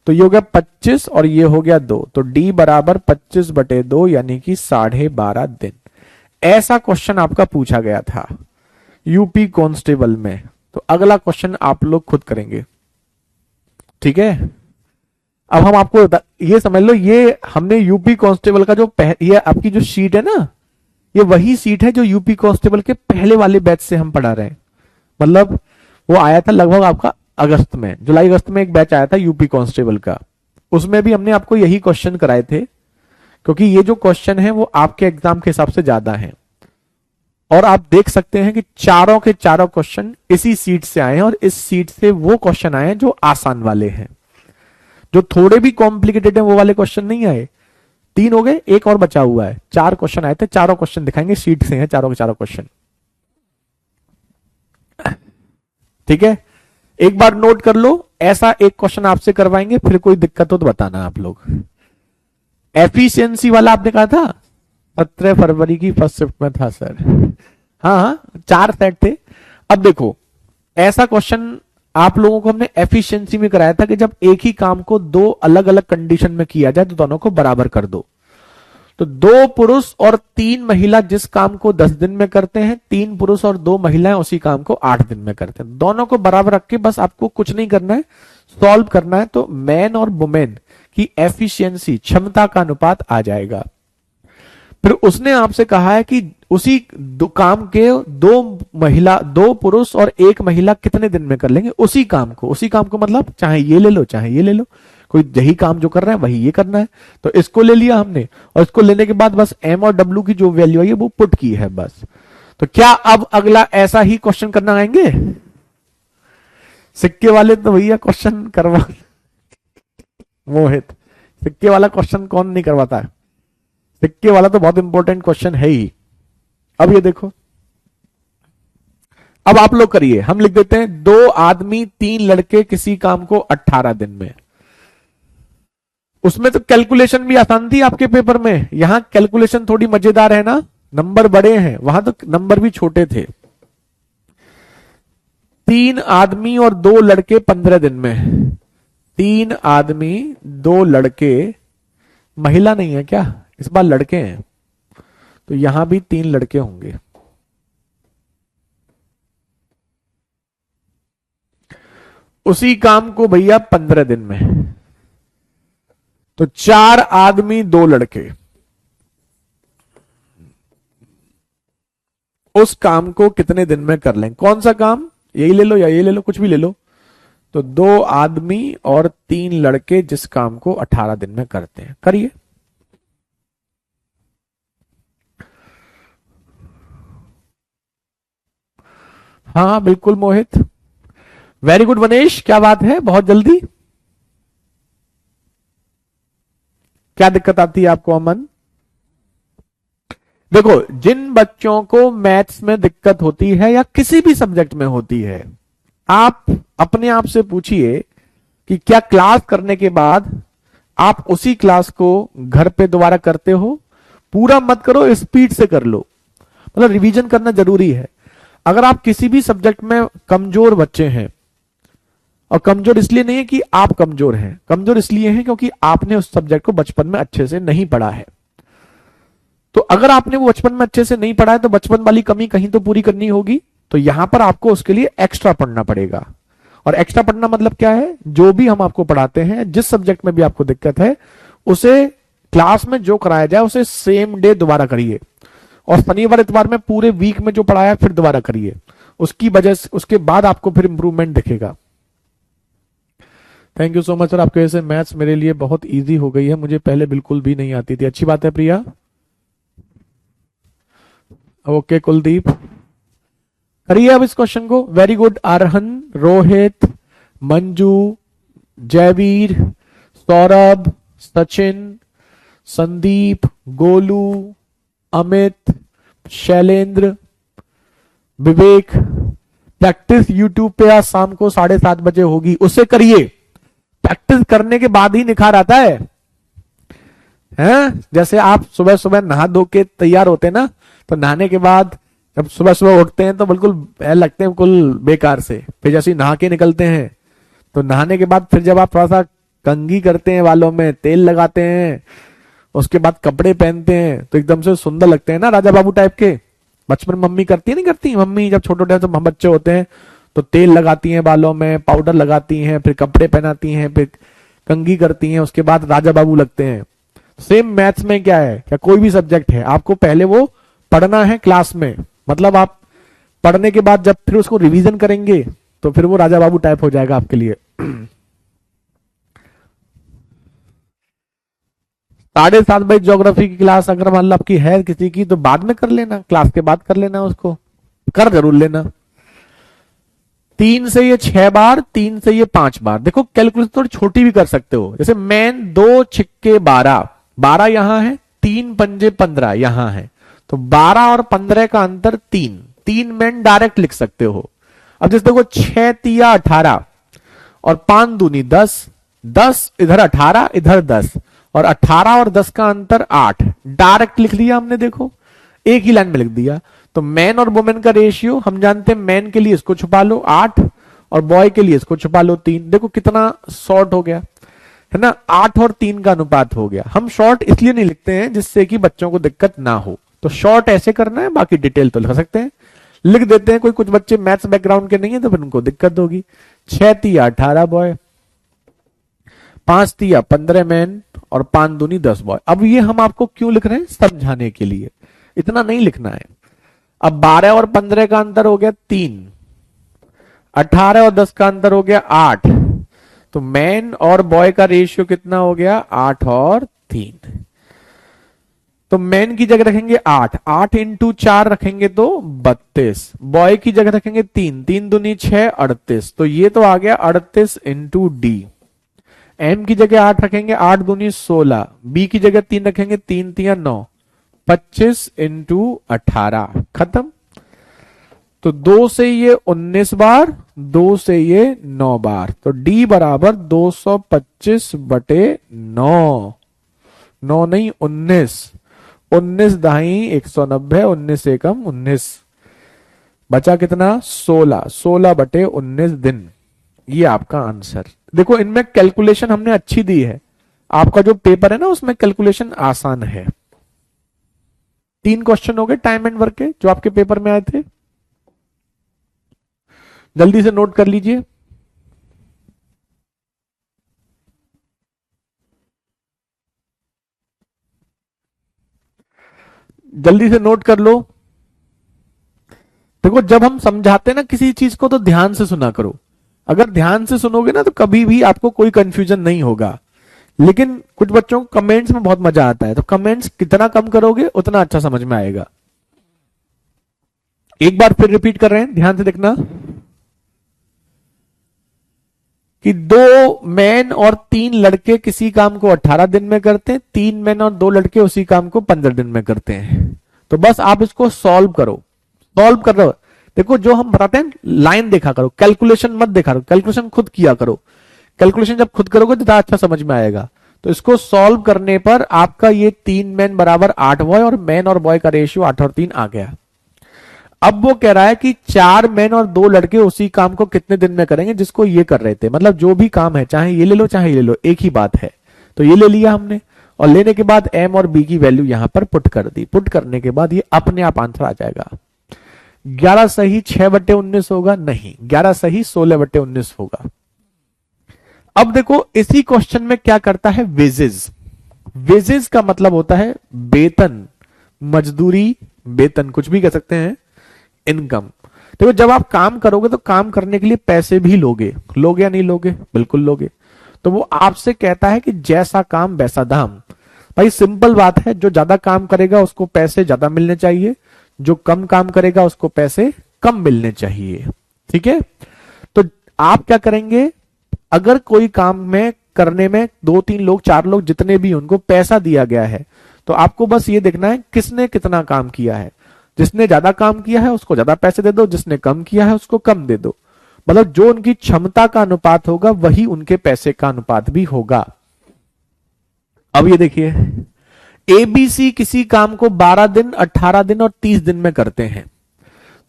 तो ये हो गया 25 और ये हो गया 2। तो डी बराबर 25/2 यानी कि 12.5 दिन। ऐसा क्वेश्चन आपका पूछा गया था यूपी कांस्टेबल में। तो अगला क्वेश्चन आप लोग खुद करेंगे, ठीक है। अब हम आपको ये समझ लो, ये हमने यूपी कांस्टेबल का जो ये आपकी जो शीट है ना, ये वही सीट है जो यूपी कांस्टेबल के पहले वाले बैच से हम पढ़ा रहे हैं। मतलब वो आया था लगभग आपका अगस्त में, जुलाई अगस्त में एक बैच आया था यूपी कांस्टेबल का, उसमें भी हमने आपको यही क्वेश्चन कराए थे, क्योंकि ये जो क्वेश्चन है वो आपके एग्जाम के हिसाब से ज्यादा है। और आप देख सकते हैं कि चारों के चारों क्वेश्चन इसी सीट से आए हैं, और इस सीट से वो क्वेश्चन आए हैं जो आसान वाले हैं। जो थोड़े भी कॉम्प्लिकेटेड है वो वाले क्वेश्चन नहीं आए। 3 हो गए, एक और बचा हुआ है। 4 क्वेश्चन आए थे, चारों क्वेश्चन दिखाएंगे, सीट से हैं चारों के चारों क्वेश्चन, ठीक है। एक बार नोट कर लो, ऐसा एक क्वेश्चन आपसे करवाएंगे, फिर कोई दिक्कत हो तो बताना आप लोग। एफिशिएंसी वाला आपने कहा था 17 फरवरी की फर्स्ट शिफ्ट में था सर। हाँ, 4 सेट थे। अब देखो, ऐसा क्वेश्चन आप लोगों को हमने एफिशिएंसी में कराया था कि जब एक ही काम को 2 अलग अलग कंडीशन में किया जाए तो दोनों को बराबर कर दो। तो 2 पुरुष और 3 महिला जिस काम को 10 दिन में करते हैं, 3 पुरुष और 2 महिलाएं उसी काम को 8 दिन में करते हैं। दोनों को बराबर रख के बस आपको कुछ नहीं करना है, सॉल्व करना है। तो मैन और वुमेन की एफिशिएंसी, क्षमता का अनुपात आ जाएगा। फिर उसने आपसे कहा है कि उसी काम के 2 पुरुष और 1 महिला कितने दिन में कर लेंगे उसी काम को मतलब चाहे ये ले लो चाहे ये ले लो, कोई यही काम जो कर रहा है वही ये करना है। तो इसको ले लिया हमने, और इसको लेने के बाद बस एम और डब्ल्यू की जो वैल्यू आई है वो पुट की है बस। तो क्या अब अगला ऐसा ही क्वेश्चन करना आएंगे? सिक्के वाले तो भैया क्वेश्चन करवा, मोहित सिक्के वाला क्वेश्चन कौन नहीं करवाता है? सिक्के वाला तो बहुत इंपॉर्टेंट क्वेश्चन है ही। अब ये देखो, अब आप लोग करिए, हम लिख देते हैं 2 आदमी 3 लड़के किसी काम को 18 दिन में। उसमें तो कैलकुलेशन भी आसान थी आपके पेपर में, यहां कैलकुलेशन थोड़ी मजेदार है ना, नंबर बड़े हैं, वहां तो नंबर भी छोटे थे। 3 आदमी और 2 लड़के 15 दिन में। 3 आदमी 2 लड़के, महिला नहीं है क्या इस बार, लड़के हैं, तो यहां भी 3 लड़के होंगे। उसी काम को भैया 15 दिन में। तो 4 आदमी 2 लड़के उस काम को कितने दिन में कर लें? कौन सा काम? यही ले लो या ये ले लो, कुछ भी ले लो। तो 2 आदमी और 3 लड़के जिस काम को 18 दिन में करते हैं, करिए। हाँ बिल्कुल मोहित, वेरी गुड वनेश, क्या बात है, बहुत जल्दी। क्या दिक्कत आती है आपको अमन? देखो, जिन बच्चों को मैथ्स में दिक्कत होती है या किसी भी सब्जेक्ट में होती है, आप अपने आप से पूछिए कि क्या क्लास करने के बाद आप उसी क्लास को घर पे दोबारा करते हो? पूरा मत करो, स्पीड से कर लो, मतलब रिवीजन करना जरूरी है। अगर आप किसी भी सब्जेक्ट में कमजोर बच्चे हैं, और कमजोर इसलिए नहीं है कि आप कमजोर हैं, कमजोर इसलिए हैं क्योंकि आपने उस सब्जेक्ट को बचपन में अच्छे से नहीं पढ़ा है। तो अगर आपने वो बचपन में अच्छे से नहीं पढ़ा है तो बचपन वाली कमी कहीं तो पूरी करनी होगी। तो यहां पर आपको उसके लिए एक्स्ट्रा पढ़ना पड़ेगा। और एक्स्ट्रा पढ़ना मतलब क्या है? जो भी हम आपको पढ़ाते हैं, जिस सब्जेक्ट में भी आपको दिक्कत है, उसे क्लास में जो कराया जाए उसे सेम डे दोबारा करिए, और शनिवार इतवार में पूरे वीक में जो पढ़ाया फिर दोबारा करिए। उसकी वजह से उसके बाद आपको फिर इंप्रूवमेंट दिखेगा। Thank you so much sir, आपके वजह से मैथ्स मेरे लिए बहुत इजी हो गई है, मुझे पहले बिल्कुल भी नहीं आती थी। अच्छी बात है प्रिया। ओके कुलदीप, करिए अब इस क्वेश्चन को। वेरी गुड अरहन, रोहित, मंजू, जयवीर, सौरभ, सचिन, संदीप, गोलू, अमित, शैलेंद्र, विवेक। प्रैक्टिस यूट्यूब पे आज शाम को 7:30 बजे होगी, उससे करिए। प्रैक्टिस करने के बाद ही निखार आता है। हैं? जैसे आप सुबह सुबह नहा धो के तैयार होते हैं ना, तो नहाने के बाद जब सुबह सुबह उठते हैं तो बिल्कुल लगते हैं बिल्कुल बेकार से, फिर जैसे नहा के निकलते हैं, तो नहाने के बाद फिर जब आप थोड़ा सा कंघी करते हैं, बालों में तेल लगाते हैं, उसके बाद कपड़े पहनते हैं, तो एकदम से सुंदर लगते हैं ना, राजा बाबू टाइप के। बचपन में मम्मी करती है नहीं करती? मम्मी जब छोटे छोटे जब हम बच्चे होते हैं तो तेल लगाती हैं बालों में, पाउडर लगाती हैं, फिर कपड़े पहनाती हैं, फिर कंघी करती हैं, उसके बाद राजा बाबू लगते हैं। सेम मैथ्स में क्या है, क्या कोई भी सब्जेक्ट है, आपको पहले वो पढ़ना है क्लास में, मतलब आप पढ़ने के बाद जब फिर उसको रिवीजन करेंगे तो फिर वो राजा बाबू टाइप हो जाएगा आपके लिए। 7:30 बजे ज्योग्राफी की क्लास अगर मान लो आपकी है किसी की, तो बाद में कर लेना, क्लास के बाद कर लेना, उसको कर जरूर लेना। 3 से ये 6 बार, 3 से ये 5 बार। देखो कैलकुलेशन थोड़ी छोटी भी कर सकते हो, जैसे मैन 2 छिक्के 12, 12 यहां है, 3 पंजे 15 यहां है, तो 12 और 15 का अंतर 3, 3 मैन डायरेक्ट लिख सकते हो। अब जैसे देखो 6 तिया 18 और 5 दूनी 10, 10 इधर 18 इधर 10, और 18 और 10 का अंतर 8, डायरेक्ट लिख लिया हमने, देखो एक ही लाइन में लिख दिया। तो मैन और वुमेन का रेशियो हम जानते हैं, मैन के लिए इसको छुपा लो 8 और बॉय के लिए इसको छुपा लो 3। देखो कितना शॉर्ट हो गया है ना, 8 और 3 का अनुपात हो गया। हम शॉर्ट इसलिए नहीं लिखते हैं जिससे कि बच्चों को दिक्कत ना हो, तो शॉर्ट ऐसे करना है, बाकी डिटेल तो लिख सकते हैं, लिख देते हैं। कोई कुछ बच्चे मैथ्स बैकग्राउंड के नहीं है तो फिर उनको दिक्कत होगी। 6 तिया 18 बॉय, 5 तिया 15 मैन और 5 दूनी 10 बॉय। अब ये हम आपको क्यों लिख रहे हैं, समझाने के लिए, इतना नहीं लिखना है। अब 12 और 15 का अंतर हो गया 3, 18 और 10 का अंतर हो गया 8, तो मैन और बॉय का रेशियो कितना हो गया, 8 और 3। तो मैन की जगह रखेंगे 8, 8 इंटू 4 रखेंगे तो 32, बॉय की जगह रखेंगे 3, 3 दूनी 6 38, तो ये तो आ गया 38 इंटू डी। एम की जगह 8 रखेंगे, 8 दूनी 16, बी की जगह 3 रखेंगे, 3 तिया 9, 25 इंटू 18, खत्म। तो 2 से ये 19 बार, 2 से ये 9 बार, तो डी बराबर 225 बटे 9, 9 नहीं 19, 19 दाई 190, 19 एकम 19, बचा कितना 16, 16 बटे 19 दिन। ये आपका आंसर। देखो इनमें कैलकुलेशन हमने अच्छी दी है, आपका जो पेपर है ना उसमें कैलकुलेशन आसान है। 3 क्वेश्चन हो गए टाइम एंड वर्क के जो आपके पेपर में आए थे, जल्दी से नोट कर लीजिए। जल्दी से नोट कर लो। देखो जब हम समझाते हैं ना किसी चीज को तो ध्यान से सुना करो, अगर ध्यान से सुनोगे ना तो कभी भी आपको कोई कंफ्यूजन नहीं होगा। लेकिन कुछ बच्चों को कमेंट्स में बहुत मजा आता है, तो कमेंट्स कितना कम करोगे उतना अच्छा समझ में आएगा। एक बार फिर रिपीट कर रहे हैं, ध्यान से देखना कि 2 मैन और 3 लड़के किसी काम को 18 दिन में करते हैं, 3 मैन और 2 लड़के उसी काम को 15 दिन में करते हैं। तो बस आप इसको सॉल्व करो, सॉल्व कर रहे हो। देखो जो हम बताते हैं लाइन देखा करो, कैलकुलेशन मत देखा करो, कैलकुलेशन खुद किया करो। कैलकुलेशन जब खुद करोगे तो अच्छा समझ में आएगा। तो इसको सॉल्व करने पर आपका ये 3 मैन बराबर 8 बॉय और मैन और बॉय का रेशियो 8 और 3 आ गया। अब वो कह रहा है कि 4 मैन और 2 लड़के उसी काम को कितने दिन में करेंगे जिसको ये कर रहे थे। मतलब जो भी काम है, चाहे ये ले लो चाहे ये ले लो, एक ही बात है। तो ये ले लिया हमने, और लेने के बाद एम और बी की वैल्यू यहां पर पुट कर दी। पुट करने के बाद ये अपने आप आंसर आ जाएगा। 11 सही 6 बटे 19 होगा, नहीं 11 सही 16 बटे 19 होगा। अब देखो इसी क्वेश्चन में क्या करता है, वेजेस। वेजेस का मतलब होता है वेतन, मजदूरी, वेतन कुछ भी कह सकते हैं, इनकम। देखो जब आप काम करोगे तो काम करने के लिए पैसे भी लोगे, लोगे या नहीं लोगे, बिल्कुल लोगे। तो वो आपसे कहता है कि जैसा काम वैसा दाम। भाई सिंपल बात है, जो ज्यादा काम करेगा उसको पैसे ज्यादा मिलने चाहिए, जो कम काम करेगा उसको पैसे कम मिलने चाहिए। ठीक है, तो आप क्या करेंगे, अगर कोई काम में करने में 2-3 लोग 4 लोग जितने भी उनको पैसा दिया गया है, तो आपको बस ये देखना है किसने कितना काम किया है। जिसने ज्यादा काम किया है उसको ज्यादा पैसे दे दो, जिसने कम किया है उसको कम दे दो। मतलब जो उनकी क्षमता का अनुपात होगा वही उनके पैसे का अनुपात भी होगा। अब ये देखिए, एबीसी किसी काम को 12 दिन, 18 दिन और 30 दिन में करते हैं।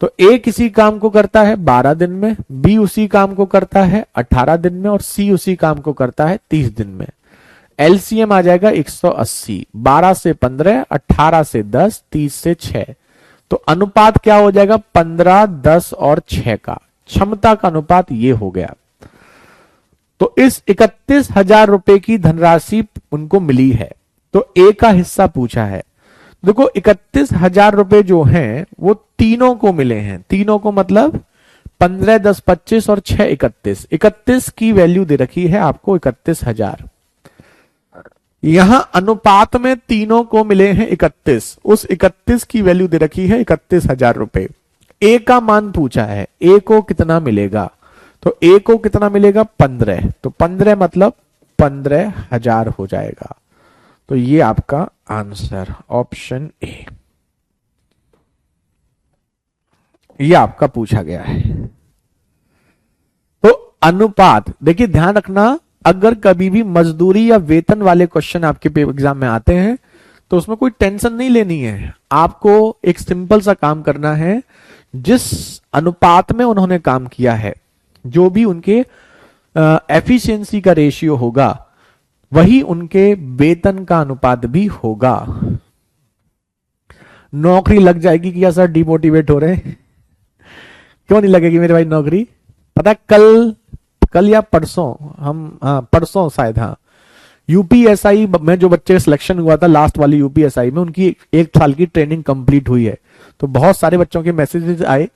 तो ए किसी काम को करता है 12 दिन में, बी उसी काम को करता है 18 दिन में और सी उसी काम को करता है 30 दिन में। एलसीएम आ जाएगा 180, 12 से 15, 18 से 10, 30 से 6। तो अनुपात क्या हो जाएगा, 15, 10 और 6 का क्षमता का अनुपात ये हो गया। तो इस 31,000 रुपए की धनराशि उनको मिली है, तो ए का हिस्सा पूछा है। देखो 31,000 रुपए जो हैं वो तीनों को मिले हैं, तीनों को मतलब 15, 10, 25 और 6 31। 31 की वैल्यू दे रखी है आपको 31,000। यहां अनुपात में तीनों को मिले हैं 31, उस 31 की वैल्यू दे रखी है 31,000 रुपए। ए का मान पूछा है, ए को कितना मिलेगा, तो ए को कितना मिलेगा 15, तो 15 मतलब 15,000 हो जाएगा। तो ये आपका आंसर ऑप्शन ए, ये आपका पूछा गया है। तो अनुपात देखिए ध्यान रखना, अगर कभी भी मजदूरी या वेतन वाले क्वेश्चन आपके एग्जाम में आते हैं तो उसमें कोई टेंशन नहीं लेनी है। आपको एक सिंपल सा काम करना है, जिस अनुपात में उन्होंने काम किया है, जो भी उनके एफिशिएंसी का रेशियो होगा, वही उनके वेतन का अनुपात भी होगा। नौकरी लग जाएगी क्या सर, डिमोटिवेट हो रहे हैं? क्यों नहीं लगेगी मेरे भाई नौकरी? पता है कल कल या परसों हम, हाँ परसों शायद, हाँ यूपीएसआई में जो बच्चे सिलेक्शन हुआ था लास्ट वाली यूपीएसआई में, उनकी 1 साल की ट्रेनिंग कंप्लीट हुई है। तो बहुत सारे बच्चों के मैसेजेस आए,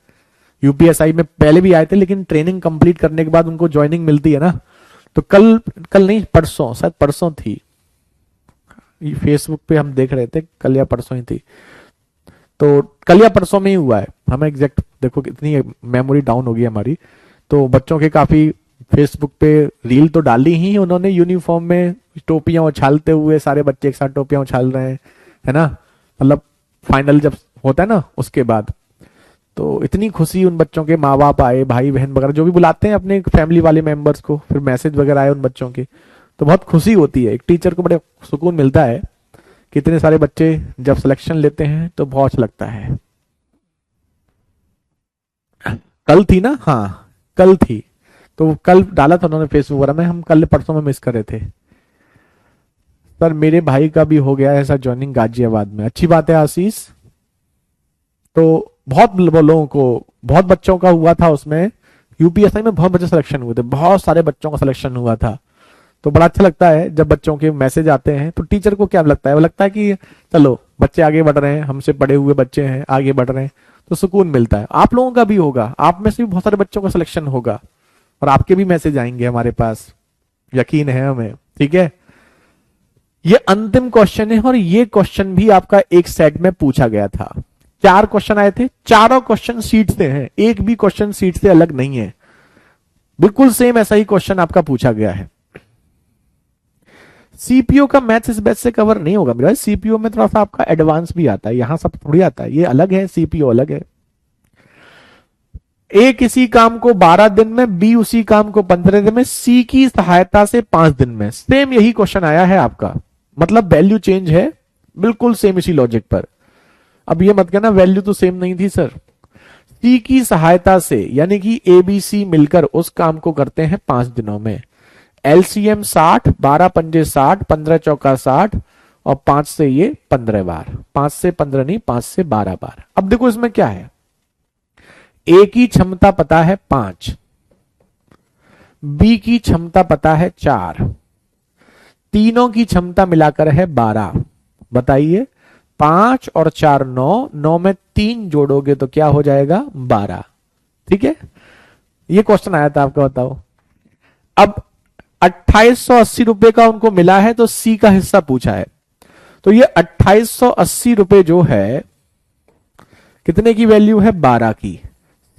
यूपीएसआई में पहले भी आए थे, लेकिन ट्रेनिंग कंप्लीट करने के बाद उनको ज्वाइनिंग मिलती है ना। तो कल कल नहीं परसों, शायद परसों थी, फेसबुक पे हम देख रहे थे, कल या परसों ही थी। तो कल या परसों में ही हुआ है, हमें एग्जैक्ट देखो कितनी मेमोरी डाउन हो गई हमारी। तो बच्चों के काफी फेसबुक पे रील तो डाली ही उन्होंने, यूनिफॉर्म में टोपियां उछालते हुए, सारे बच्चे एक साथ टोपियां उछाल रहे हैं, है ना, मतलब फाइनल जब होता है ना उसके बाद। तो इतनी खुशी, उन बच्चों के माँ बाप आए, भाई बहन वगैरह जो भी बुलाते हैं अपने फैमिली वाले मेंबर्स को, फिर मैसेज वगैरह आए उन बच्चों के। तो बहुत खुशी होती है, एक टीचर को बड़े सुकून मिलता है। कितने सारे बच्चे जब सिलेक्शन लेते हैं तो बहुत अच्छा लगता है। कल थी ना, हाँ कल थी। तो कल डाला था उन्होंने फेसबुक वगैरह में, हम कल परसों में मिस कर रहे थे। सर मेरे भाई का भी हो गया ऐसा ज्वाइनिंग गाजियाबाद में, अच्छी बात है आशीष। तो बहुत लोगों को, बहुत बच्चों का हुआ था उसमें, यूपीएसआई में बहुत बच्चे सिलेक्शन हुए थे, बहुत सारे बच्चों का सिलेक्शन हुआ था। तो बड़ा अच्छा लगता है जब बच्चों के मैसेज आते हैं। तो टीचर को क्या लगता है, वो लगता है कि चलो बच्चे आगे बढ़ रहे हैं, हमसे पढ़े हुए बच्चे हैं आगे बढ़ रहे हैं, तो सुकून मिलता है। आप लोगों का भी होगा, आप में से भी बहुत सारे बच्चों का सिलेक्शन होगा और आपके भी मैसेज आएंगे हमारे पास, यकीन है हमें, ठीक है। ये अंतिम क्वेश्चन है और ये क्वेश्चन भी आपका एक सेट में पूछा गया था। 4 क्वेश्चन आए थे, चारों क्वेश्चन सीट से हैं, एक भी क्वेश्चन सीट से अलग नहीं है, बिल्कुल सेम ऐसा ही क्वेश्चन आपका पूछा गया है। सीपीओ का मैथ्स इस बैच से कवर नहीं होगा मेरा, सीपीओ में थोड़ा सा आपका एडवांस भी आता है, यहां सब थोड़ी आता है, ये अलग है, सीपीओ अलग है। ए किसी काम को 12 दिन में, बी उसी काम को 15 दिन में, सी की सहायता से 5 दिन में। सेम यही क्वेश्चन आया है आपका, मतलब वैल्यू चेंज है, बिल्कुल सेम इसी लॉजिक पर। अब ये मत कहना वैल्यू तो सेम नहीं थी सर। सी की सहायता से यानी कि ए बी सी मिलकर उस काम को करते हैं 5 दिनों में। एलसीएम 60, 12 पंजे 60, 15 चौका 60 और 5 से ये 15 बार, 5 से 15 नहीं, 5 से 12 बार। अब देखो इसमें क्या है, ए की क्षमता पता है 5, बी की क्षमता पता है 4, तीनों की क्षमता मिलाकर है 12। बताइए 5 और 4 9, 9 में 3 जोड़ोगे तो क्या हो जाएगा 12। ठीक है, ये क्वेश्चन आया था आपका, बताओ। अब 2880 रुपए का उनको मिला है, तो सी का हिस्सा पूछा है। तो ये 2880 रुपए जो है कितने की वैल्यू है, 12 की।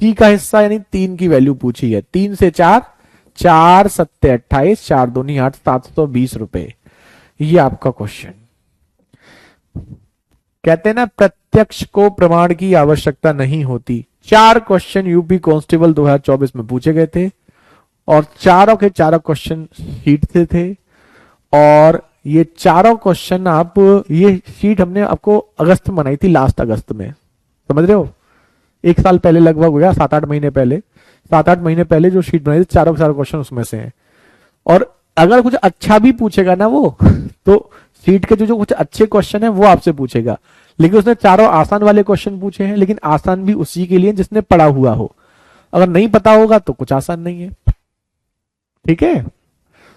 सी का हिस्सा यानी 3 की वैल्यू पूछी है, 3 से 4, 4 सत्ते 28, 4 दूनी 8, 720 रुपए। ये आपका क्वेश्चन। कहते हैं ना प्रत्यक्ष को प्रमाण की आवश्यकता नहीं होती। 4 क्वेश्चन यूपी कांस्टेबल 2024 में पूछे गए थे और चारों के चारों क्वेश्चन शीट से थे। और ये चारों क्वेश्चन आप, ये शीट हमने आपको अगस्त में बनाई थी, लास्ट अगस्त में, समझ रहे हो, 1 साल पहले लगभग हो गया, 7-8 महीने पहले, 7-8 महीने पहले जो शीट बनाई थी, चारों के चारों क्वेश्चन उसमें से हैं। और अगर कुछ अच्छा भी पूछेगा ना वो तो शीट के जो कुछ अच्छे क्वेश्चन है वो आपसे पूछेगा, लेकिन उसने चारों आसान वाले क्वेश्चन पूछे हैं, लेकिन आसान भी उसी के लिए जिसने पढ़ा हुआ हो। अगर नहीं पता होगा तो कुछ आसान नहीं है, ठीक है।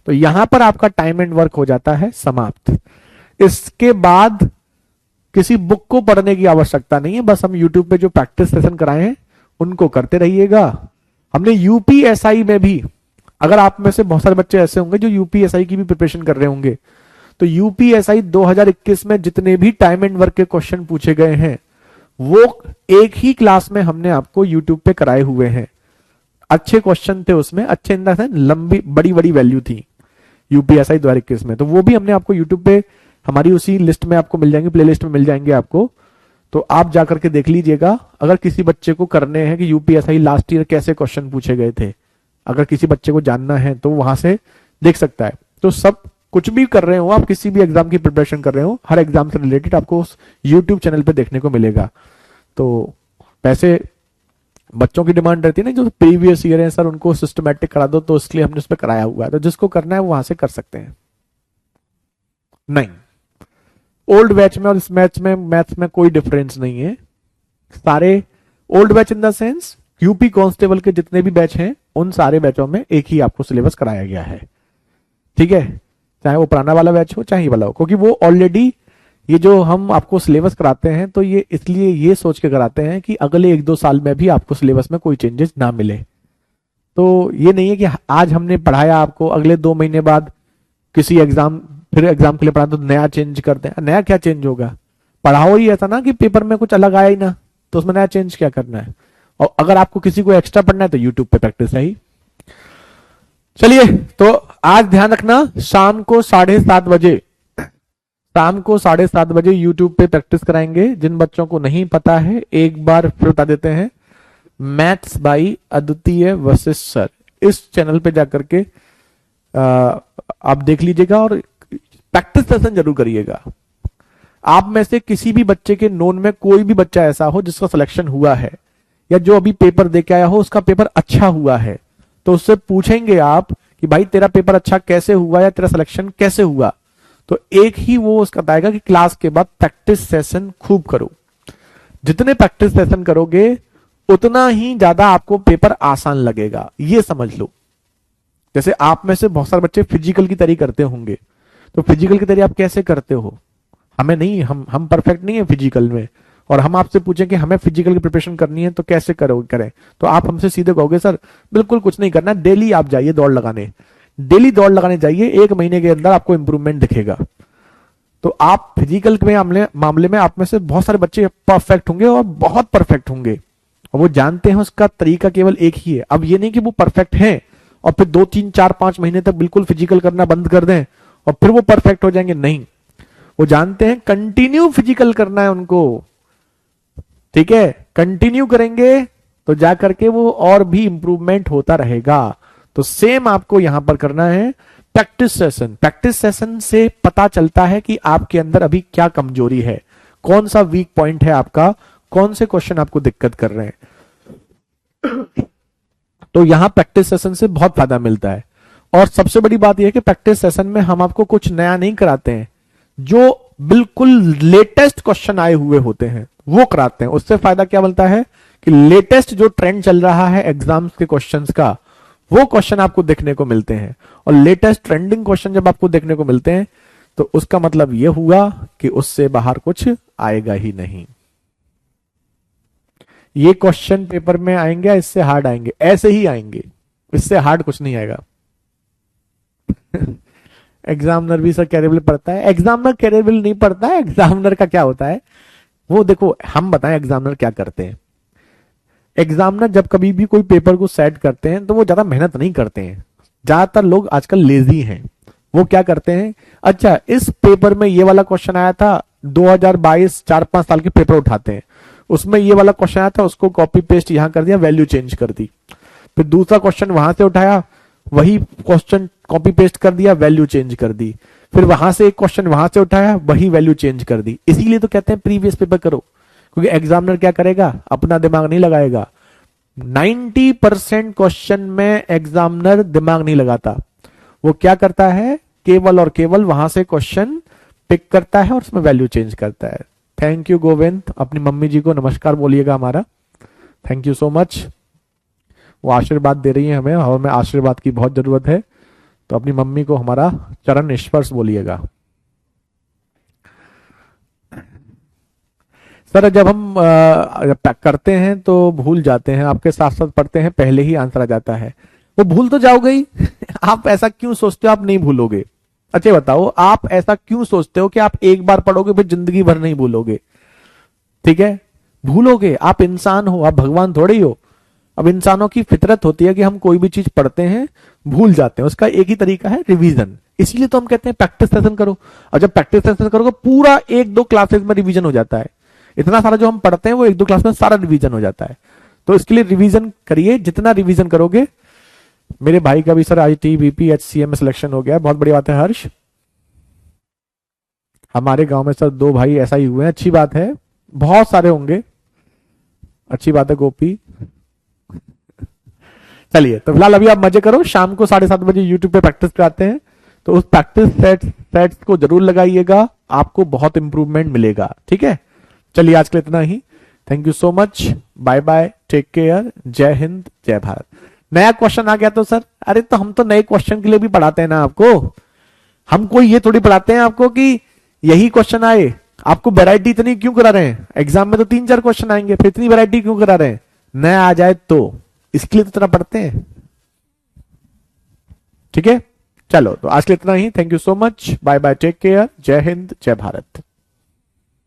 तो यहां पर आपका टाइम एंड वर्क हो जाता है समाप्त। इसके बाद किसी बुक को पढ़ने की आवश्यकता नहीं है, बस हम यूट्यूब पे जो प्रैक्टिस सेशन कराए हैं उनको करते रहिएगा। हमने यूपीएसआई में भी, अगर आप में से बहुत सारे बच्चे ऐसे होंगे जो यूपीएसआई की भी प्रिपरेशन कर रहे होंगे, तो यूपीएसआई 2021 में जितने भी टाइम एंड वर्क के क्वेश्चन पूछे गए हैं वो एक ही क्लास में हमने आपको यूट्यूब पे कराए हुए हैं। अच्छे क्वेश्चन थे उसमें, अच्छे इन द सेंस लंबी बड़ी बड़ी वैल्यू थी यूपीएसआई 2021 में, तो वो भी हमने आपको यूट्यूब पे हमारी उसी लिस्ट में आपको मिल जाएंगे, प्ले लिस्ट में मिल जाएंगे आपको। तो आप जाकर के देख लीजिएगा। अगर किसी बच्चे को करने हैं कि यूपीएसआई लास्ट ईयर कैसे क्वेश्चन पूछे गए थे, अगर किसी बच्चे को जानना है तो वहां से देख सकता है। तो सब कुछ भी कर रहे हो आप, किसी भी एग्जाम की प्रिपरेशन कर रहे हो, हर एग्जाम से रिलेटेड आपको उस यूट्यूब चैनल पे देखने को मिलेगा। तो वैसे बच्चों की डिमांड रहती है ना जो प्रीवियस ईयर है सर उनको सिस्टमैटिक करा दो, तो इसलिए हमने उस पर कराया हुआ है, तो जिसको करना है वो वहां से कर सकते हैं। नहीं, ओल्ड बैच में और इस मैच में मैथ्स में कोई डिफरेंस नहीं है। सारे old batch in the sense UP constable के जितने भी बैच हैं उन सारे बैचों में एक ही आपको सिलेबस कराया गया है, ठीक है, चाहे वो पुराना वाला बैच हो चाहे ये वाला हो, क्योंकि वो ऑलरेडी ये जो हम आपको सिलेबस कराते हैं तो ये इसलिए ये सोच के कराते हैं कि अगले 1-2 साल में भी आपको सिलेबस में कोई चेंजेस ना मिले। तो ये नहीं है कि आज हमने पढ़ाया आपको, अगले 2 महीने बाद किसी एग्जाम फिर एग्जाम के लिए पढ़ा तो नया चेंज करते हैं। नया क्या चेंज होगा, पढ़ाओ ही ऐसा ना कि पेपर में कुछ अलग आया ही ना, तो उसमें नया चेंज क्या करना है। और अगर आपको किसी को एक्स्ट्रा पढ़ना है तो यूट्यूब पे प्रैक्टिस है ही। चलिए, तो आज ध्यान रखना, शाम को 7:30 बजे यूट्यूब पे प्रैक्टिस कराएंगे। जिन बच्चों को नहीं पता है एक बार फिर बता देते हैं, मैथ्स बाई अद्वितीय वशिष्ठ सर, इस चैनल पे जाकर के आप देख लीजिएगा और प्रैक्टिस सेशन जरूर करिएगा। आप में से किसी भी बच्चे के नोन में कोई भी बच्चा ऐसा हो जिसका सिलेक्शन हुआ है या जो अभी पेपर दे के आया हो उसका पेपर अच्छा हुआ है, तो उससे पूछेंगे आप कि भाई तेरा पेपर अच्छा कैसे हुआ या तेरा सिलेक्शन कैसे हुआ, तो एक ही वो उसका बताएगा कि क्लास के बाद प्रैक्टिस सेशन खूब करो। जितने प्रैक्टिस सेशन करोगे उतना ही ज्यादा आपको पेपर आसान लगेगा, ये समझ लो। जैसे आप में से बहुत सारे बच्चे फिजिकल की तैयारी करते होंगे, तो फिजिकल की तैयारी आप कैसे करते हो, हमें नहीं, हम परफेक्ट नहीं है फिजिकल में, और हम आपसे पूछें कि हमें फिजिकल की प्रिपरेशन करनी है तो कैसे करें, तो आप हमसे सीधे कहोगे सर बिल्कुल कुछ नहीं करना, डेली आप जाइए दौड़ लगाने, डेली दौड़ लगाने जाइए, 1 महीने के अंदर आपको इंप्रूवमेंट दिखेगा। तो आप फिजिकल के मामले में आप में से बहुत सारे बच्चे परफेक्ट होंगे और बहुत परफेक्ट होंगे, और वो जानते हैं उसका तरीका केवल एक ही है। अब ये नहीं कि वो परफेक्ट हैं और फिर 2, 3, 4, 5 महीने तक बिल्कुल फिजिकल करना बंद कर दें और फिर वो परफेक्ट हो जाएंगे, नहीं, वो जानते हैं कंटिन्यू फिजिकल करना है उनको, ठीक है, कंटिन्यू करेंगे तो जाकर के वो और भी इंप्रूवमेंट होता रहेगा। तो सेम आपको यहां पर करना है प्रैक्टिस सेशन। प्रैक्टिस सेशन से पता चलता है कि आपके अंदर अभी क्या कमजोरी है, कौन सा वीक पॉइंट है आपका, कौन से क्वेश्चन आपको दिक्कत कर रहे हैं। तो यहां प्रैक्टिस सेशन से बहुत फायदा मिलता है। और सबसे बड़ी बात यह है कि प्रैक्टिस सेशन में हम आपको कुछ नया नहीं कराते हैं, जो बिल्कुल लेटेस्ट क्वेश्चन आए हुए होते हैं वो कराते हैं। उससे फायदा क्या मिलता है कि लेटेस्ट जो ट्रेंड चल रहा है एग्जाम्स के क्वेश्चंस का, वो क्वेश्चन आपको देखने को मिलते हैं। और लेटेस्ट ट्रेंडिंग क्वेश्चन जब आपको देखने को मिलते हैं तो उसका मतलब यह हुआ कि उससे बाहर कुछ आएगा ही नहीं। ये क्वेश्चन पेपर में आएंगे, इससे हार्ड आएंगे, ऐसे ही आएंगे, इससे हार्ड कुछ नहीं आएगा। एग्जामिनर भी सर कैरेबल पढ़ता है, एग्जामिनर कैरेबल नहीं पढ़ता है। एग्जामिनर का क्या होता है वो देखो, हम बताएं एग्जामिनर क्या करते हैं। एग्जामिनर जब कभी भी कोई पेपर को सेट करते हैं तो वो ज्यादा मेहनत नहीं करते हैं। ज्यादातर लोग आजकल लेजी हैं। वो क्या करते हैं, अच्छा इस पेपर में ये वाला क्वेश्चन आया था 2022, 4-5 साल के पेपर उठाते हैं, उसमें ये वाला क्वेश्चन आया था, उसको कॉपी पेस्ट यहां कर दिया, वैल्यू चेंज कर दी। फिर दूसरा क्वेश्चन वहां से उठाया, वही क्वेश्चन कॉपी पेस्ट कर दिया, वैल्यू चेंज कर दी। फिर वहां से एक क्वेश्चन वहां से उठाया, वही वैल्यू चेंज कर दी। इसीलिए तो कहते हैं प्रीवियस पेपर करो, क्योंकि एग्जामिनर क्या करेगा, अपना दिमाग नहीं लगाएगा। 90% क्वेश्चन में एग्जामिनर दिमाग नहीं लगाता। वो क्या करता है, केवल और केवल वहां से क्वेश्चन पिक करता है और उसमें वैल्यू चेंज करता है। थैंक यू गोविंद, अपनी मम्मी जी को नमस्कार बोलिएगा हमारा, थैंक यू सो मच। वो आशीर्वाद दे रही है हमें और हमें आशीर्वाद की बहुत जरूरत है, तो अपनी मम्मी को हमारा चरण स्पर्श बोलिएगा। सर जब हम करते हैं तो भूल जाते हैं, आपके साथ साथ पढ़ते हैं पहले ही आंसर आ जाता है। वो भूल तो जाओगे ही। आप ऐसा क्यों सोचते हो आप नहीं भूलोगे? अच्छा बताओ, आप ऐसा क्यों सोचते हो कि आप एक बार पढ़ोगे फिर जिंदगी भर नहीं भूलोगे? ठीक है, भूलोगे। आप इंसान हो, आप भगवान थोड़े ही हो। अब इंसानों की फितरत होती है कि हम कोई भी चीज पढ़ते हैं भूल जाते हैं। उसका एक ही तरीका है, रिवीजन। इसलिए तो हम कहते हैं प्रैक्टिस सेशन करो। और जब प्रैक्टिस सेशन करोगे पूरा 1-2 क्लासेस में रिवीजन हो जाता है। इतना सारा जो हम पढ़ते हैं वो 1-2 क्लास में सारा रिवीजन हो जाता है। तो इसके लिए रिवीजन करिए, जितना रिवीजन करोगे। मेरे भाई का भी सर ITBP HCM में सिलेक्शन हो गया, बहुत बड़ी बात है हर्ष। हमारे गांव में सर 2 भाई ऐसा ही हुए हैं, अच्छी बात है। बहुत सारे होंगे, अच्छी बात है गोपी। चलिए तो फिलहाल अभी आप मजे करो, शाम को 7:30 बजे यूट्यूब पे प्रैक्टिस कराते हैं। तो उस प्रैक्टिस सेट्स को जरूर लगाइएगा, आपको बहुत इंप्रूवमेंट मिलेगा। ठीक है, चलिए आज के लिए इतना ही। Thank you so much, bye bye, take care, जय हिंद, जय भारत। नया क्वेश्चन आ गया तो सर, अरे तो हम तो नए क्वेश्चन के लिए भी पढ़ाते हैं ना आपको, हम कोई ये थोड़ी पढ़ाते हैं आपको कि यही क्वेश्चन आए। आपको वैरायटी इतनी क्यों करा रहे हैं? एग्जाम में तो 3-4 क्वेश्चन आएंगे, फिर इतनी वैरायटी क्यों करा रहे हैं? नया आ जाए तो, इसके लिए तो इतना पढ़ते हैं। ठीक है, चलो तो आज के लिए इतना ही। Thank you so much, bye bye, take care, जय हिंद, जय भारत।